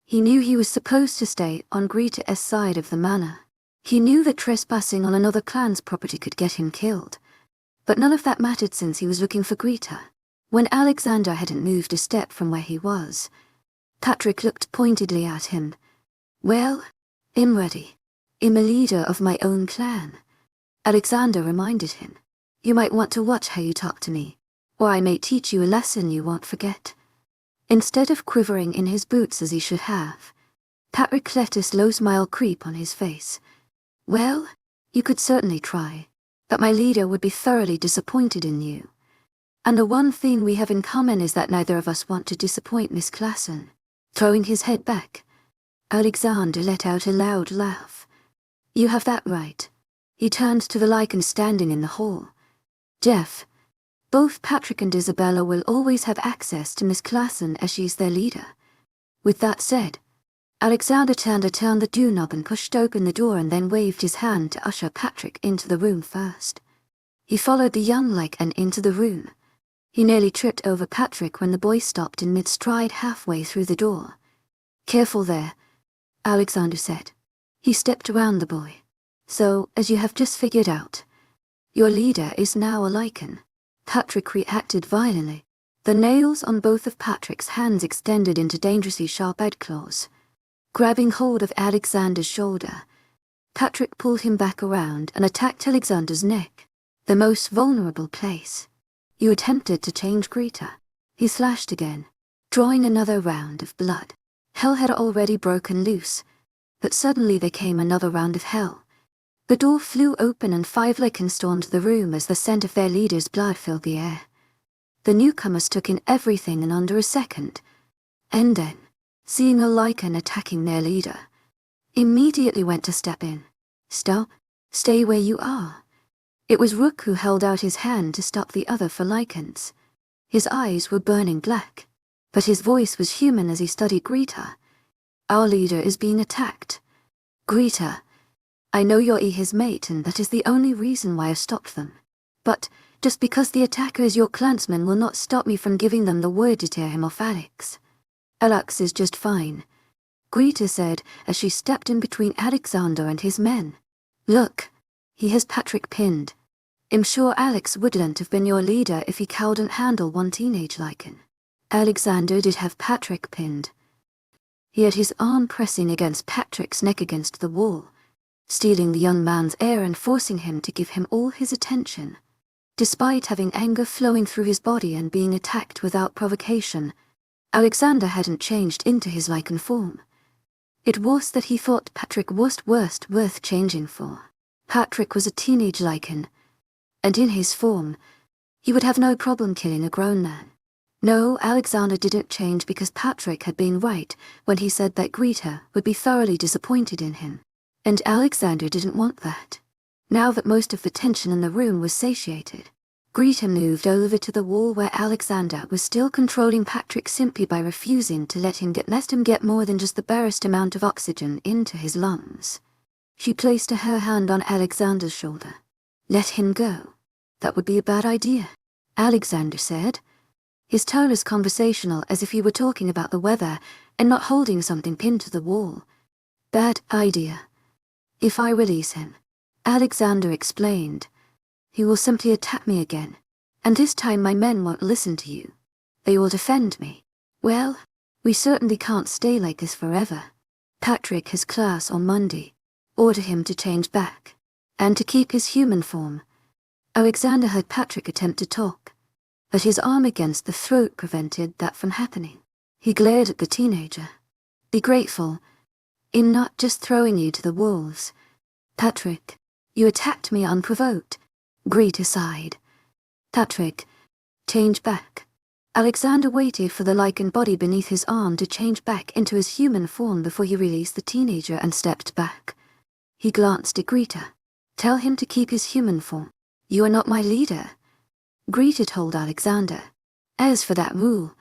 He knew he was supposed to stay on Greta's side of the manor. He knew that trespassing on another clan's property could get him killed, but none of that mattered since he was looking for Greta. When Alexander hadn't moved a step from where he was, Patrick looked pointedly at him. "Well, I'm ready. I'm a leader of my own clan," Alexander reminded him. "You might want to watch how you talk to me, or I may teach you a lesson you won't forget." Instead of quivering in his boots as he should have, Patrick let a slow smile creep on his face. "Well, you could certainly try, but my leader would be thoroughly disappointed in you. And the one thing we have in common is that neither of us want to disappoint Miss Claassen." Throwing his head back, Alexander let out a loud laugh. "You have that right." He turned to the lichen standing in the hall. "Jeff, both Patrick and Isabella will always have access to Miss Claassen as she's their leader." With that said, Alexander turned the doorknob and pushed open the door and then waved his hand to usher Patrick into the room first. He followed the young lichen into the room. He nearly tripped over Patrick when the boy stopped in mid-stride halfway through the door. "Careful there," Alexander said. He stepped around the boy. "So, as you have just figured out, your leader is now a lichen." Patrick reacted violently. The nails on both of Patrick's hands extended into dangerously sharp claws. Grabbing hold of Alexander's shoulder, Patrick pulled him back around and attacked Alexander's neck, the most vulnerable place. "You attempted to change Greta," he slashed again, drawing another round of blood. Hell had already broken loose, but suddenly there came another round of hell. The door flew open and 5 lichens stormed the room as the scent of their leader's blood filled the air. The newcomers took in everything in under a second, and then, seeing a lichen attacking their leader, immediately went to step in. "Stop. Stay where you are." It was Rook who held out his hand to stop the other for lichens. His eyes were burning black, but his voice was human as he studied Greta. "Our leader is being attacked. Greta, I know you're his mate and that is the only reason why I've stopped them. But just because the attacker is your clansman will not stop me from giving them the word to tear him off Alex. Alex is just fine," Greta said as she stepped in between Alexander and his men. "Look, he has Patrick pinned. I'm sure Alex wouldn't have been your leader if he couldn't handle one teenage lichen." Alexander did have Patrick pinned. He had his arm pressing against Patrick's neck against the wall, stealing the young man's air and forcing him to give him all his attention. Despite having anger flowing through his body and being attacked without provocation, Alexander hadn't changed into his lichen form. It was that he thought Patrick was worth changing for. Patrick was a teenage lichen, and in his form, he would have no problem killing a grown man. No, Alexander didn't change because Patrick had been right when he said that Greta would be thoroughly disappointed in him. And Alexander didn't want that. Now that most of the tension in the room was satiated, Greta moved over to the wall where Alexander was still controlling Patrick simply by refusing to let him get more than just the barest amount of oxygen into his lungs. She placed her hand on Alexander's shoulder. Let him go. That would be a bad idea, Alexander said. His tone was conversational, as if he were talking about the weather and not holding something pinned to the wall. Bad idea. If I release him, Alexander explained, he will simply attack me again, and this time my men won't listen to you. They will defend me. Well, we certainly can't stay like this forever. Patrick has class on Monday. Order him to change back, and to keep his human form. Alexander heard Patrick attempt to talk, but his arm against the throat prevented that from happening. He glared at the teenager. Be grateful. I'm not just throwing you to the wolves. Patrick, you attacked me unprovoked. Greta sighed. Patrick, change back. Alexander waited for the lichen body beneath his arm to change back into his human form before he released the teenager and stepped back. He glanced at Greta. Tell him to keep his human form. You are not my leader. Greta told Alexander. As for that rule,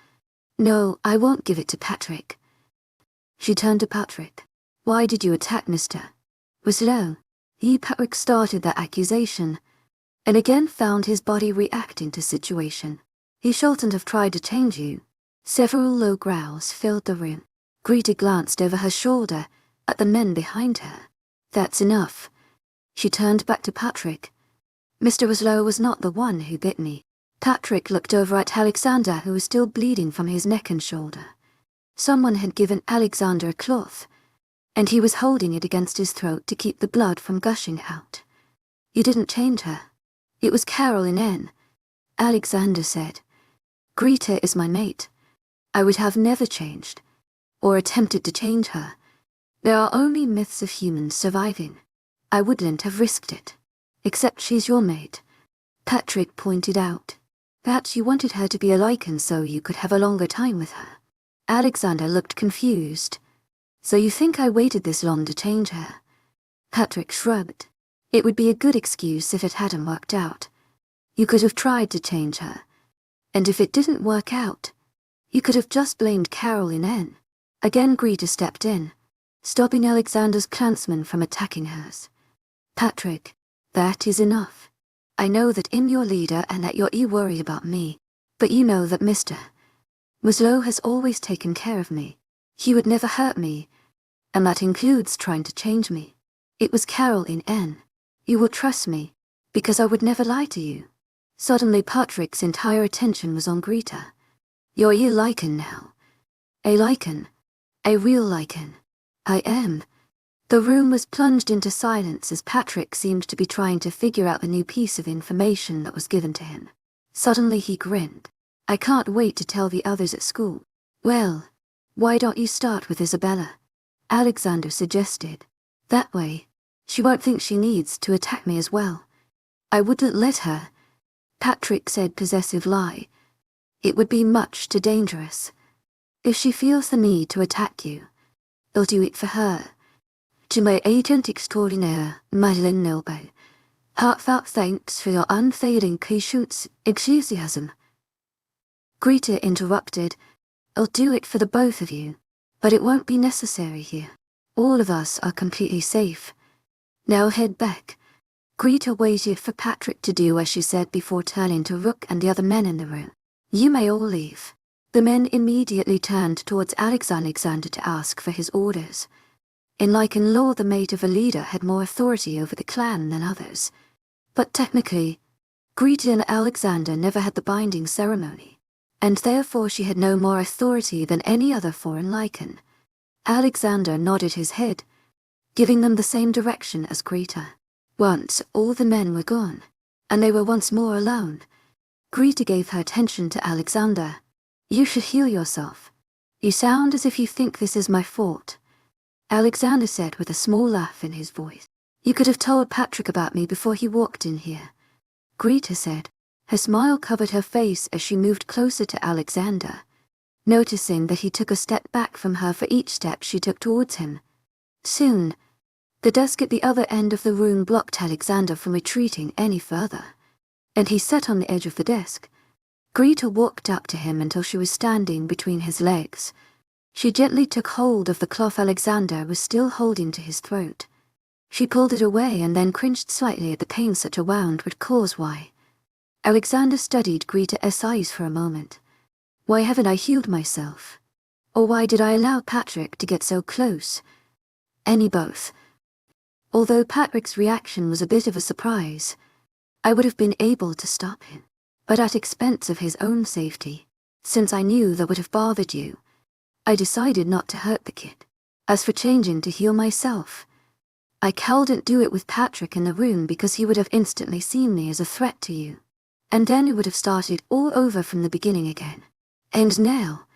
no, I won't give it to Patrick. She turned to Patrick. Why did you attack Mr. Winslow? Patrick started that accusation, and again found his body reacting to situation. He shouldn't have tried to change you. Several low growls filled the room. Greta glanced over her shoulder at the men behind her. That's enough. She turned back to Patrick. Mr. Winslow was not the one who bit me. Patrick looked over at Alexander, who was still bleeding from his neck and shoulder. Someone had given Alexander a cloth, and he was holding it against his throat to keep the blood from gushing out. You didn't change her. It was Carol in N. Alexander said. Greta is my mate. I would have never changed, or attempted to change her. There are only myths of humans surviving. I wouldn't have risked it. Except she's your mate, Patrick pointed out. Perhaps you wanted her to be a lichen so you could have a longer time with her. Alexander looked confused. So you think I waited this long to change her? Patrick shrugged. It would be a good excuse if it hadn't worked out. You could have tried to change her. And if it didn't work out, you could have just blamed Carol in N. Again Greta stepped in, stopping Alexander's clansmen from attacking hers. Patrick, that is enough. I know that I'm your leader and that you're worried about me, but you know that Mr. Winslow has always taken care of me. He would never hurt me, and that includes trying to change me. It was Carol in N. You will trust me, because I would never lie to you. Suddenly Patrick's entire attention was on Greta. You're a lichen now. A lichen. A real lichen. I am. The room was plunged into silence as Patrick seemed to be trying to figure out the new piece of information that was given to him. Suddenly he grinned. I can't wait to tell the others at school. Well, why don't you start with Isabella? Alexander suggested. That way, she won't think she needs to attack me as well. I wouldn't let her, Patrick said, possessive lie. It would be much too dangerous. If she feels the need to attack you, they'll do it for her. To my agent extraordinaire, Madeline Nilbo, heartfelt thanks for your unfailing patience, enthusiasm. Greta interrupted. I'll do it for the both of you, but it won't be necessary here. All of us are completely safe. Now head back. Greta waited for Patrick to do as she said before turning to Rook and the other men in the room. You may all leave. The men immediately turned towards Alexander to ask for his orders. In lichen law, the mate of a leader had more authority over the clan than others. But technically, Greta and Alexander never had the binding ceremony, and therefore she had no more authority than any other foreign lichen. Alexander nodded his head, giving them the same direction as Greta. Once all the men were gone, and they were once more alone, Greta gave her attention to Alexander. You should heal yourself. You sound as if you think this is my fault, Alexander said with a small laugh in his voice. You could have told Patrick about me before he walked in here, Greta said. Her smile covered her face as she moved closer to Alexander, noticing that he took a step back from her for each step she took towards him. Soon, the desk at the other end of the room blocked Alexander from retreating any further, and he sat on the edge of the desk. Greta walked up to him until she was standing between his legs. She gently took hold of the cloth Alexander was still holding to his throat. She pulled it away and then cringed slightly at the pain such a wound would cause. Why? Alexander studied Greta's eyes for a moment. Why haven't I healed myself? Or why did I allow Patrick to get so close? Any both. Although Patrick's reaction was a bit of a surprise, I would have been able to stop him, but at expense of his own safety. Since I knew that would have bothered you, I decided not to hurt the kid. As for changing to heal myself, I couldn't do it with Patrick in the room because he would have instantly seen me as a threat to you. And then it would have started all over from the beginning again. And now?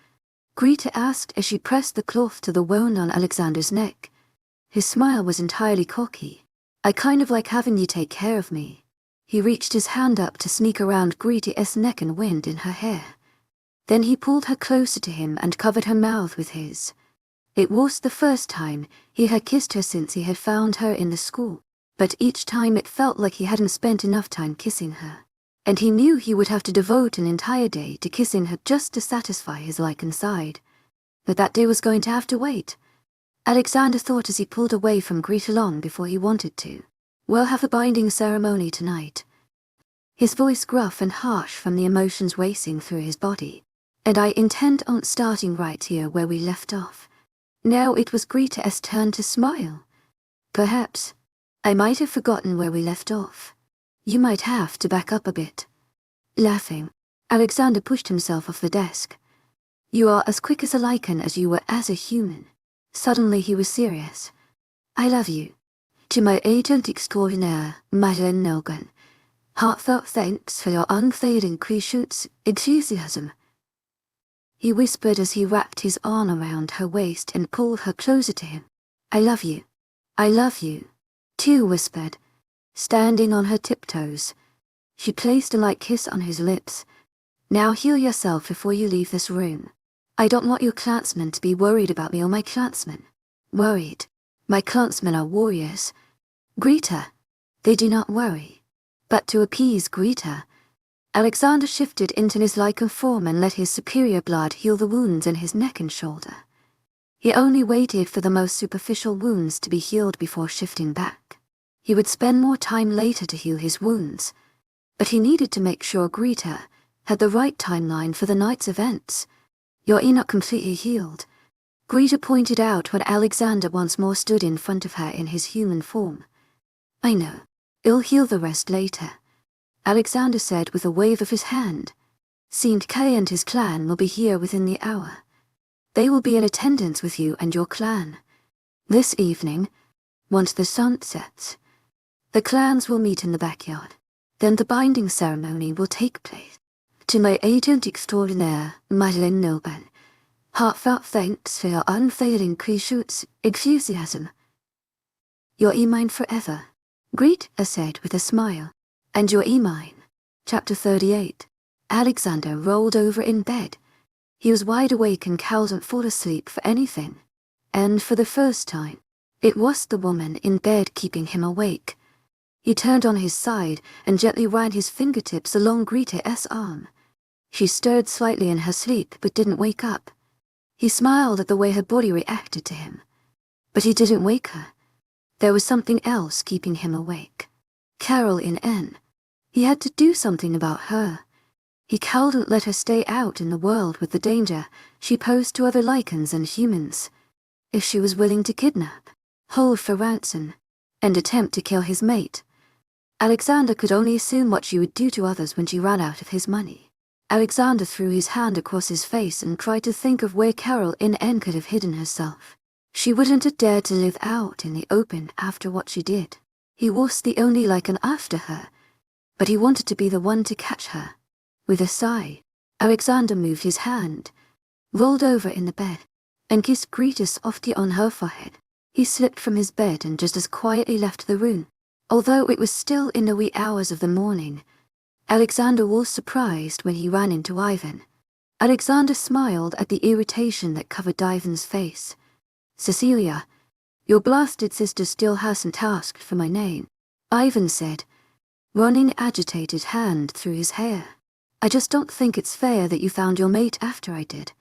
Greta asked as she pressed the cloth to the wound on Alexander's neck. His smile was entirely cocky. I kind of like having you take care of me. He reached his hand up to sneak around Greta's neck and wind in her hair. Then he pulled her closer to him and covered her mouth with his. It was the first time he had kissed her since he had found her in the school, but each time it felt like he hadn't spent enough time kissing her. And he knew he would have to devote an entire day to kissing her just to satisfy his like inside. But that day was going to have to wait. Alexander thought as he pulled away from Greta long before he wanted to. We'll have a binding ceremony tonight. His voice gruff and harsh from the emotions racing through his body. And I intend on starting right here where we left off. Now it was Greta's turn to smile. Perhaps. I might have forgotten where we left off. You might have to back up a bit. Laughing, Alexander pushed himself off the desk. You are as quick as a lichen as you were as a human. Suddenly he was serious. I love you. To my agent extraordinaire, Madeleine Nogan. Heartfelt thanks for your unfailing patience, enthusiasm. He whispered as he wrapped his arm around her waist and pulled her closer to him. I love you. I love you. Too whispered, standing on her tiptoes. She placed a light kiss on his lips. Now heal yourself before you leave this room. I don't want your clansmen to be worried about me or my clansmen. Worried. My clansmen are warriors. Greta. They do not worry. But to appease Greta, Alexander shifted into his lichen form and let his superior blood heal the wounds in his neck and shoulder. He only waited for the most superficial wounds to be healed before shifting back. He would spend more time later to heal his wounds, but he needed to make sure Greta had the right timeline for the night's events. You're not completely healed, Greta pointed out when Alexander once more stood in front of her in his human form. I know. I'll heal the rest later, Alexander said with a wave of his hand. Saint Kay and his clan will be here within the hour. They will be in attendance with you and your clan. This evening, once the sun sets, the clans will meet in the backyard. Then the binding ceremony will take place. To my agent extraordinaire, Madeleine Noban, heartfelt thanks for your unfailing patience, enthusiasm. You're mine forever, Greta said with a smile. And you're mine. Chapter 38. Alexander rolled over in bed. He was wide awake and couldn't fall asleep for anything. And for the first time, it was the woman in bed keeping him awake. He turned on his side and gently ran his fingertips along Greta's arm. She stirred slightly in her sleep but didn't wake up. He smiled at the way her body reacted to him. But he didn't wake her. There was something else keeping him awake. Carol in N. He had to do something about her. He couldn't let her stay out in the world with the danger she posed to other lichens and humans. If she was willing to kidnap, hold for ransom, and attempt to kill his mate, Alexander could only assume what she would do to others when she ran out of his money. Alexander threw his hand across his face and tried to think of where Carol in N could have hidden herself. She wouldn't have dared to live out in the open after what she did. He was the only lichen after her, but he wanted to be the one to catch her. With a sigh, Alexander moved his hand. rolled over in the bed, and kissed Greta softly on her forehead. He slipped from his bed and just as quietly left the room. Although it was still in the wee hours of the morning, Alexander was surprised when he ran into Ivan. Alexander smiled at the irritation that covered Ivan's face. "Cecilia, your blasted sister still hasn't asked for my name," Ivan said, running an agitated hand through his hair. "I just don't think it's fair that you found your mate after I did.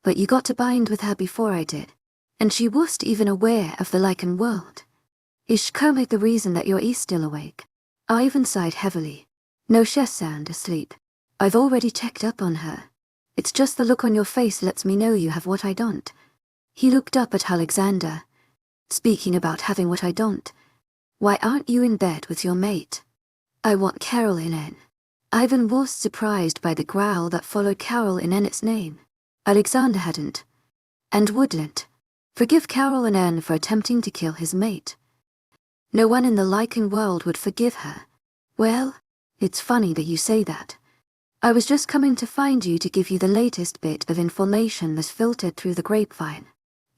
But you got to bind with her before I did, and she wasn't even aware of the Lycan world. Is Kermit the reason that you're still awake?" Ivan sighed heavily. "No, she's sound asleep. I've already checked up on her. It's just the look on your face lets me know you have what I don't." He looked up at Alexander. "Speaking about having what I don't, why aren't you in bed with your mate?" "I want Carol in N." Ivan was surprised by the growl that followed Carol in Ennet's name. Alexander hadn't, and wouldn't, forgive Carol in N for attempting to kill his mate. No one in the Lycan world would forgive her. "Well, it's funny that you say that. I was just coming to find you to give you the latest bit of information that's filtered through the grapevine.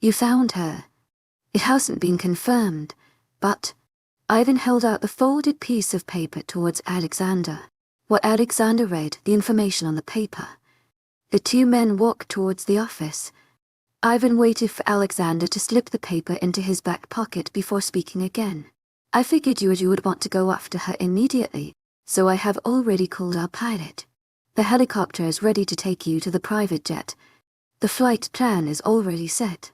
You found her. It hasn't been confirmed, but..." Ivan held out the folded piece of paper towards Alexander. What Alexander read, the information on the paper. The two men walked towards the office. Ivan waited for Alexander to slip the paper into his back pocket before speaking again. "I figured you would want to go after her immediately, so I have already called our pilot. The helicopter is ready to take you to the private jet. The flight plan is already set.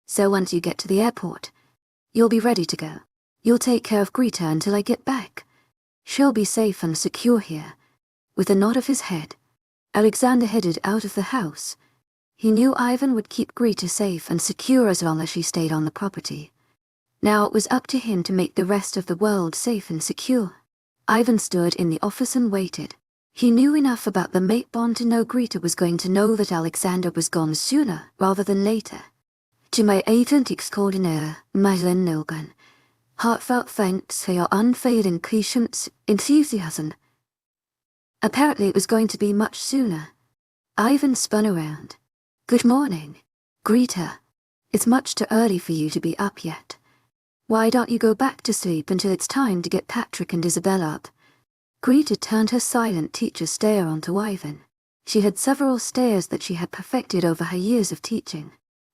So once you get to the airport, you'll be ready to go. You'll take care of Greta until I get back. She'll be safe and secure here." With a nod of his head, Alexander headed out of the house. He knew Ivan would keep Greta safe and secure as long as she stayed on the property. Now it was up to him to make the rest of the world safe and secure. Ivan stood in the office and waited. He knew enough about the mate bond to know Greta was going to know that Alexander was gone sooner rather than later. "To my agent extraordinaire, Madeline Nilgan, heartfelt thanks for your unfailing patience, enthusiasm." Apparently it was going to be much sooner. Ivan spun around. "Good morning, Greta. It's much too early for you to be up yet. Why don't you go back to sleep until it's time to get Patrick and Isabel up?" Greta turned her silent teacher stare onto Ivan. She had several stares that she had perfected over her years of teaching,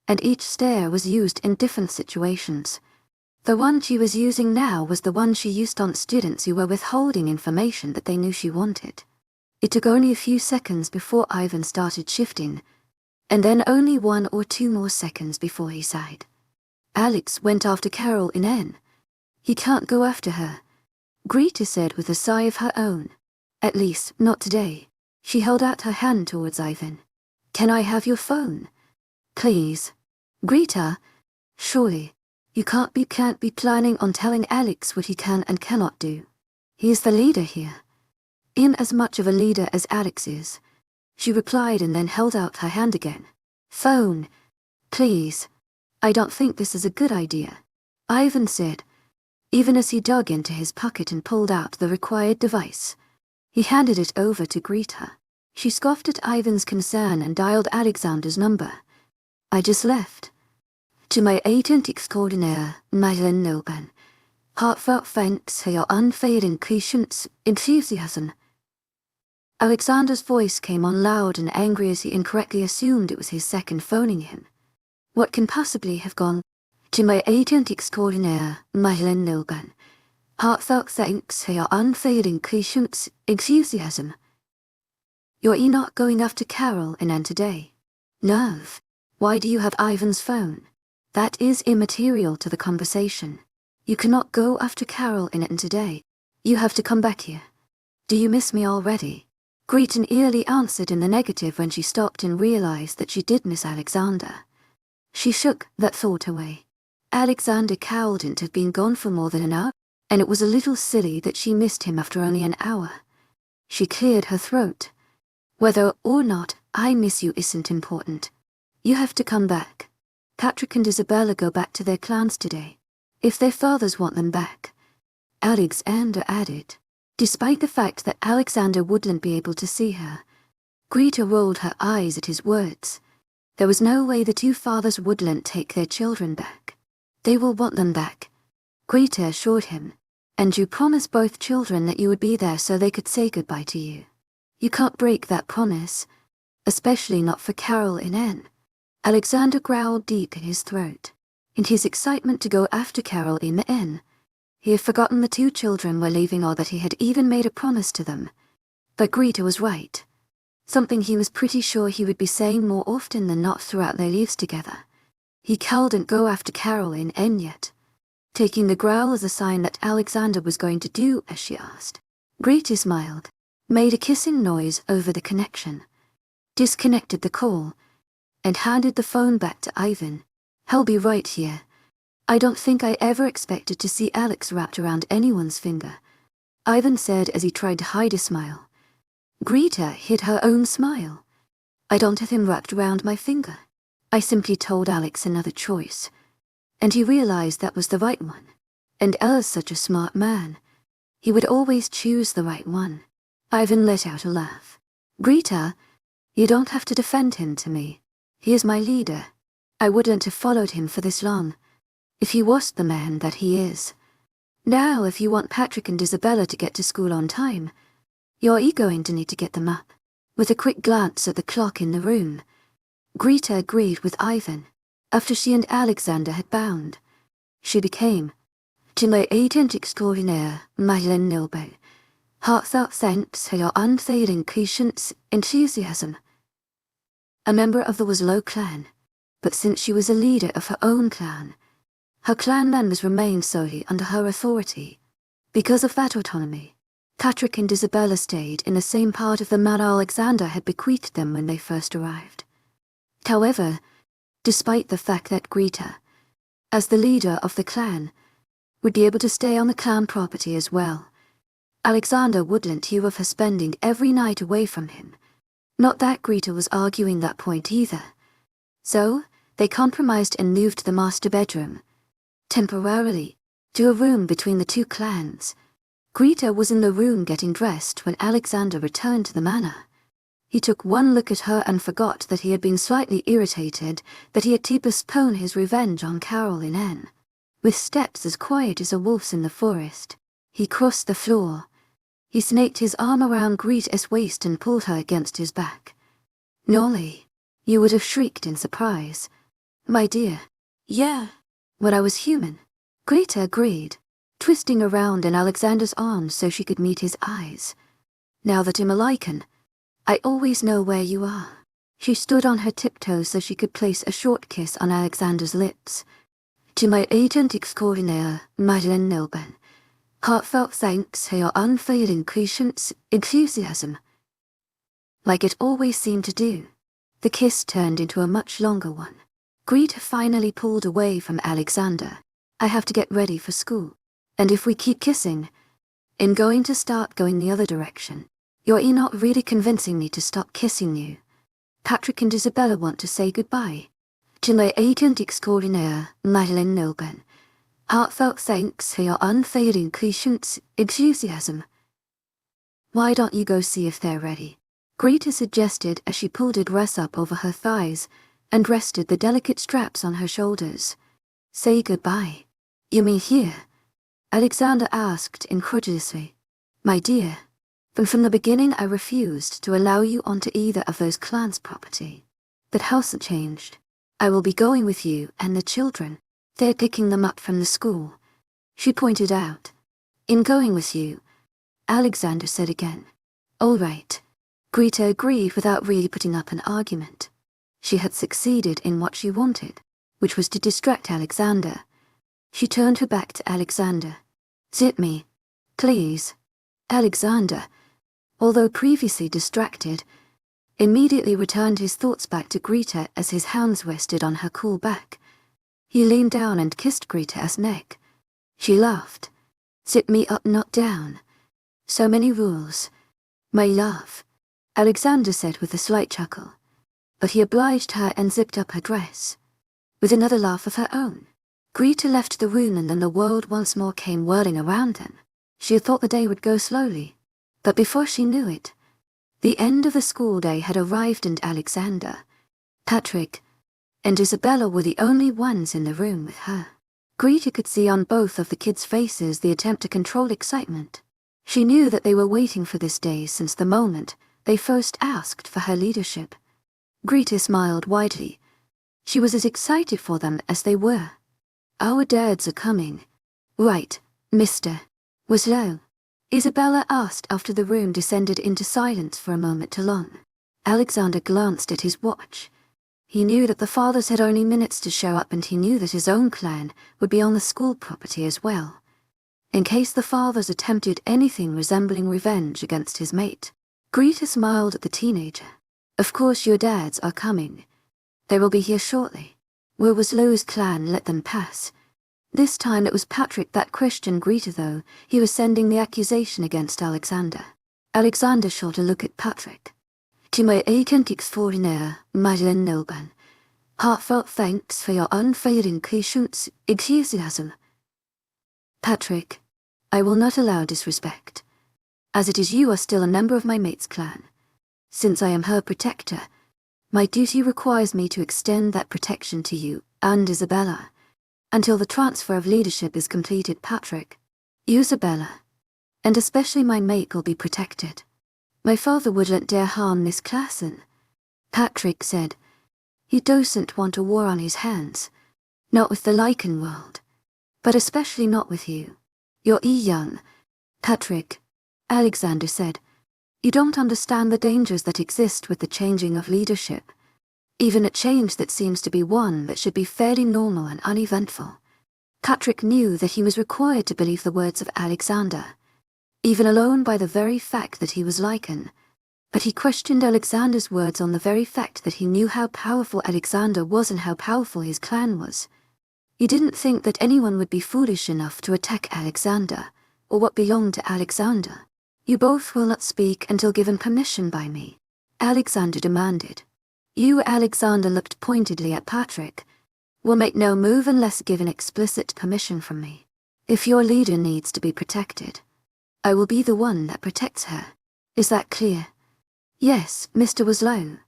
and each stare was used in different situations. The one she was using now was the one she used on students who were withholding information that they knew she wanted. It took only a few seconds before Ivan started shifting, and then only 1 or 2 more seconds before he sighed. "Alex went after Carol in N. He can't go after her," Greta said with a sigh of her own. "At least, not today." She held out her hand towards Ivan. "Can I have your phone?" "Please." "Greta, surely, you can't be planning on telling Alex what he can and cannot do. He is the leader here. In as much of a leader as Alex is." She replied and then held out her hand again. "Phone, please. I don't think this is a good idea," Ivan said, even as he dug into his pocket and pulled out the required device. He handed it over to Greta. She scoffed at Ivan's concern and dialed Alexander's number. "I just left. To my agent extraordinaire, Madeline Nilban, heartfelt thanks for your unfailing patience, enthusiasm." Alexander's voice came on loud and angry as he incorrectly assumed it was his second phoning him. What can possibly have gone? "To my agent extraordinaire, Madeline Nilban, heartfelt thanks for your unfailing patience, enthusiasm." "You're not going after Carol and Anne today?" "No. Why do you have Ivan's phone?" "That is immaterial to the conversation. You cannot go after Carol and Anne today. You have to come back here." "Do you miss me already?" Greta eerily answered in the negative when she stopped and realized that she did miss Alexander. She shook that thought away. Alexander Cowlton had been gone for more than an hour, and it was a little silly that she missed him after only an hour. She cleared her throat. "Whether or not I miss you isn't important. You have to come back. Patrick and Isabella go back to their clans today, if their fathers want them back," Alexander added. Despite the fact that Alexander wouldn't be able to see her, Greta rolled her eyes at his words. There was no way the two fathers wouldn't take their children back. They will want them back, Greta assured him. And you promised both children that you would be there so they could say goodbye to you. You can't break that promise, especially not for Carol and Anne. Alexander growled deep in his throat. In his excitement to go after Carol and Anne, he had forgotten the two children were leaving or that he had even made a promise to them. But Greta was right. Something he was pretty sure he would be saying more often than not throughout their lives together. He couldn't go after Carol and Anne yet, taking the growl as a sign that Alexander was going to do as she asked. Greta smiled, made a kissing noise over the connection, disconnected the call, and handed the phone back to Ivan. I'll be right here. I don't think I ever expected to see Alex wrapped around anyone's finger, Ivan said as he tried to hide a smile. Greta hid her own smile. I don't have him wrapped around my finger. I simply told Alex another choice, and he realized that was the right one. And as such a smart man, he would always choose the right one. Ivan let out a laugh. Greta, you don't have to defend him to me. He is my leader. I wouldn't have followed him for this long, if he was the man that he is. Now, if you want Patrick and Isabella to get to school on time, you're going to need to get them up. With a quick glance at the clock in the room, Greta agreed with Ivan. After she and Alexander had bound, she became, "To my agent extraordinaire, Madeleine Nilbert, heartfelt thanks for your unfailing patience, enthusiasm." A member of the Winslow clan, but since she was a leader of her own clan, her clan members remained solely under her authority. Because of that autonomy, Patrick and Isabella stayed in the same part of the manor Alexander had bequeathed them when they first arrived. However, despite the fact that Greta, as the leader of the clan, would be able to stay on the clan property as well, Alexander wouldn't hear of her spending every night away from him. Not that Greta was arguing that point either. So, they compromised and moved the master bedroom, temporarily, to a room between the two clans. Greta was in the room getting dressed when Alexander returned to the manor. He took one look at her and forgot that he had been slightly irritated that he had to postpone his revenge on Carol and Anne. With steps as quiet as a wolf's in the forest, he crossed the floor. He snaked his arm around Greta's waist and pulled her against his back. "Nolly," you would have shrieked in surprise. "My dear." "Yeah, when I was human," Greta agreed, twisting around in Alexander's arms so she could meet his eyes. "Now that I'm a lichen, I always know where you are." She stood on her tiptoes so she could place a short kiss on Alexander's lips. "To my agent extraordinaire, Madeleine Nilbert, heartfelt thanks for your unfailing patience, enthusiasm." Like it always seemed to do, the kiss turned into a much longer one. Greta finally pulled away from Alexander. "I have to get ready for school, and if we keep kissing, I'm going to start going the other direction. You're not really convincing me to stop kissing you. Patrick and Isabella want to say goodbye. To my agent extraordinaire, Madeleine Nilbert, heartfelt thanks for your unfailing patience, enthusiasm." "Why don't you go see if they're ready?" Greta suggested as she pulled a dress up over her thighs and rested the delicate straps on her shoulders. "Say goodbye." "You mean here?" Alexander asked incredulously. "My dear, but from the beginning I refused to allow you onto either of those clans' property. But hasn't changed. I will be going with you and the children. They're picking them up from the school," she pointed out. "In going with you," Alexander said again. "All right." Greta agreed without really putting up an argument. She had succeeded in what she wanted, which was to distract Alexander. She turned her back to Alexander. "Zip me, please." Alexander, although previously distracted, immediately returned his thoughts back to Greta as his hands rested on her cool back. He leaned down and kissed Greta's neck. She laughed. "Sit me up, not down. So many rules. My love," Alexander said with a slight chuckle. But he obliged her and zipped up her dress. With another laugh of her own, Greta left the room and then the world once more came whirling around them. She had thought the day would go slowly, but before she knew it, the end of the school day had arrived and Alexander, Patrick, and Isabella were the only ones in the room with her. Greta could see on both of the kids' faces the attempt to control excitement. She knew that they were waiting for this day since the moment they first asked for her leadership. Greta smiled widely. She was as excited for them as they were. "Our dads are coming. Right, Mr. Winslow?" Isabella asked after the room descended into silence for a moment too long. Alexander glanced at his watch. He knew that the fathers had only minutes to show up, and he knew that his own clan would be on the school property as well, in case the fathers attempted anything resembling revenge against his mate. Greta smiled at the teenager. "Of course your dads are coming. They will be here shortly. Where was Lowe's clan let them pass?" This time it was Patrick that questioned Greta, though he was sending the accusation against Alexander. Alexander shot a look at Patrick. "To my agent extraordinaire, Madeleine Nilban, heartfelt thanks for your unfailing patience, enthusiasm." "Patrick, I will not allow disrespect, as it is you are still a member of my mate's clan. Since I am her protector, my duty requires me to extend that protection to you and Isabella, until the transfer of leadership is completed. Patrick, you, Isabella, and especially my mate will be protected. My father wouldn't dare harm this clan," Patrick said. "He doesn't want a war on his hands, not with the Lycan world, but especially not with you. You're young, Patrick," Alexander said. "You don't understand the dangers that exist with the changing of leadership, even a change that seems to be one that should be fairly normal and uneventful." Patrick knew that he was required to believe the words of Alexander, even alone by the very fact that he was Lycan, but he questioned Alexander's words on the very fact that he knew how powerful Alexander was and how powerful his clan was. He didn't think that anyone would be foolish enough to attack Alexander, or what belonged to Alexander. "You both will not speak until given permission by me," Alexander demanded. "You," Alexander looked pointedly at Patrick, "will make no move unless given explicit permission from me. If your leader needs to be protected, I will be the one that protects her. Is that clear?" "Yes, Mr. Winslow,"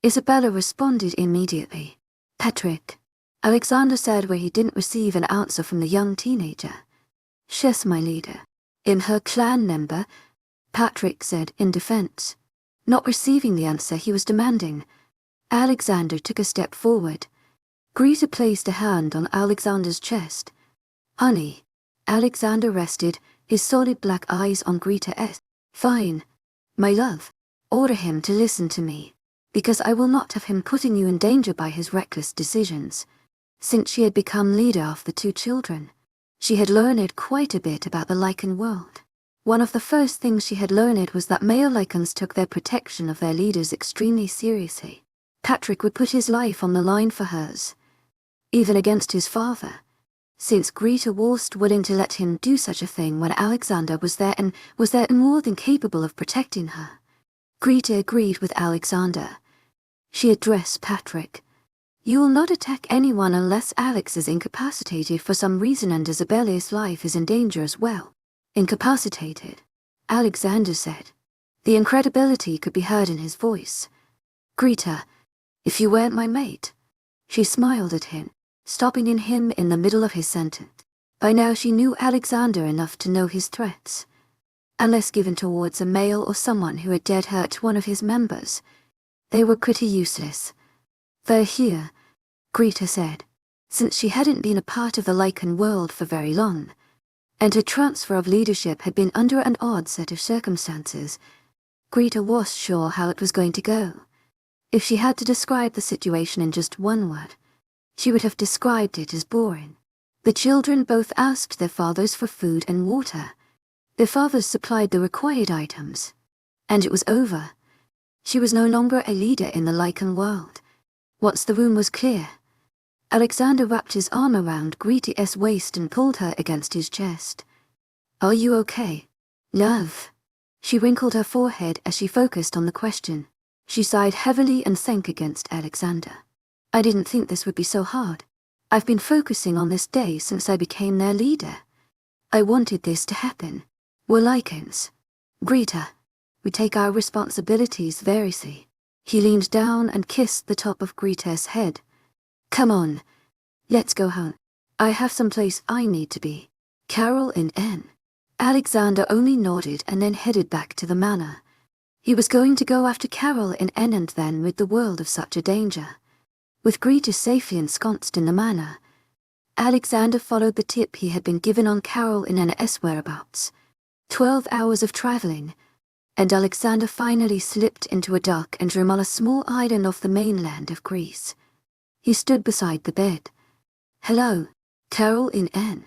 Isabella responded immediately. "Patrick," Alexander said where he didn't receive an answer from the young teenager. "She's my leader. I'm her clan member," Patrick said in defense. Not receiving the answer he was demanding, Alexander took a step forward. Greta placed a hand on Alexander's chest. "Honey," Alexander rested, his solid black eyes on Greta's. "Fine, my love. Order him to listen to me, because I will not have him putting you in danger by his reckless decisions." Since she had become leader of the two children, she had learned quite a bit about the Lycan world. One of the first things she had learned was that male Lycans took their protection of their leaders extremely seriously. Patrick would put his life on the line for hers, even against his father, since Greta wasn't willing to let him do such a thing when Alexander was there and more than capable of protecting her. Greta agreed with Alexander. She addressed Patrick. "You will not attack anyone unless Alex is incapacitated for some reason and Isabella's life is in danger as well." "Incapacitated," Alexander said. The incredibility could be heard in his voice. "Greta, if you weren't my mate," she smiled at him, stopping him in the middle of his sentence. By now she knew Alexander enough to know his threats. Unless given towards a male or someone who had dared hurt one of his members, they were pretty useless. "They're here," Greta said. Since she hadn't been a part of the Lycan world for very long, and her transfer of leadership had been under an odd set of circumstances, Greta was sure how it was going to go. If she had to describe the situation in just one word, she would have described it as boring. The children both asked their fathers for food and water. Their fathers supplied the required items, and it was over. She was no longer a leader in the Lycan world. Once the room was clear, Alexander wrapped his arm around Greta's waist and pulled her against his chest. "Are you okay, love?" She wrinkled her forehead as she focused on the question. She sighed heavily and sank against Alexander. "I didn't think this would be so hard. I've been focusing on this day since I became their leader. I wanted this to happen. We're Lycans. Greta, we take our responsibilities very seriously." He leaned down and kissed the top of Greta's head. Come on. Let's go home. I have some place I need to be. Carol in N. Alexander only nodded and then headed back to the manor. He was going to go after Carol in N and then rid the world of such a danger. With Greta safely ensconced in the manor, Alexander followed the tip he had been given on Carol in N's whereabouts. 12 hours of traveling, and Alexander finally slipped into a dark and room on a small island off the mainland of Greece. He stood beside the bed. Hello, Carol in N.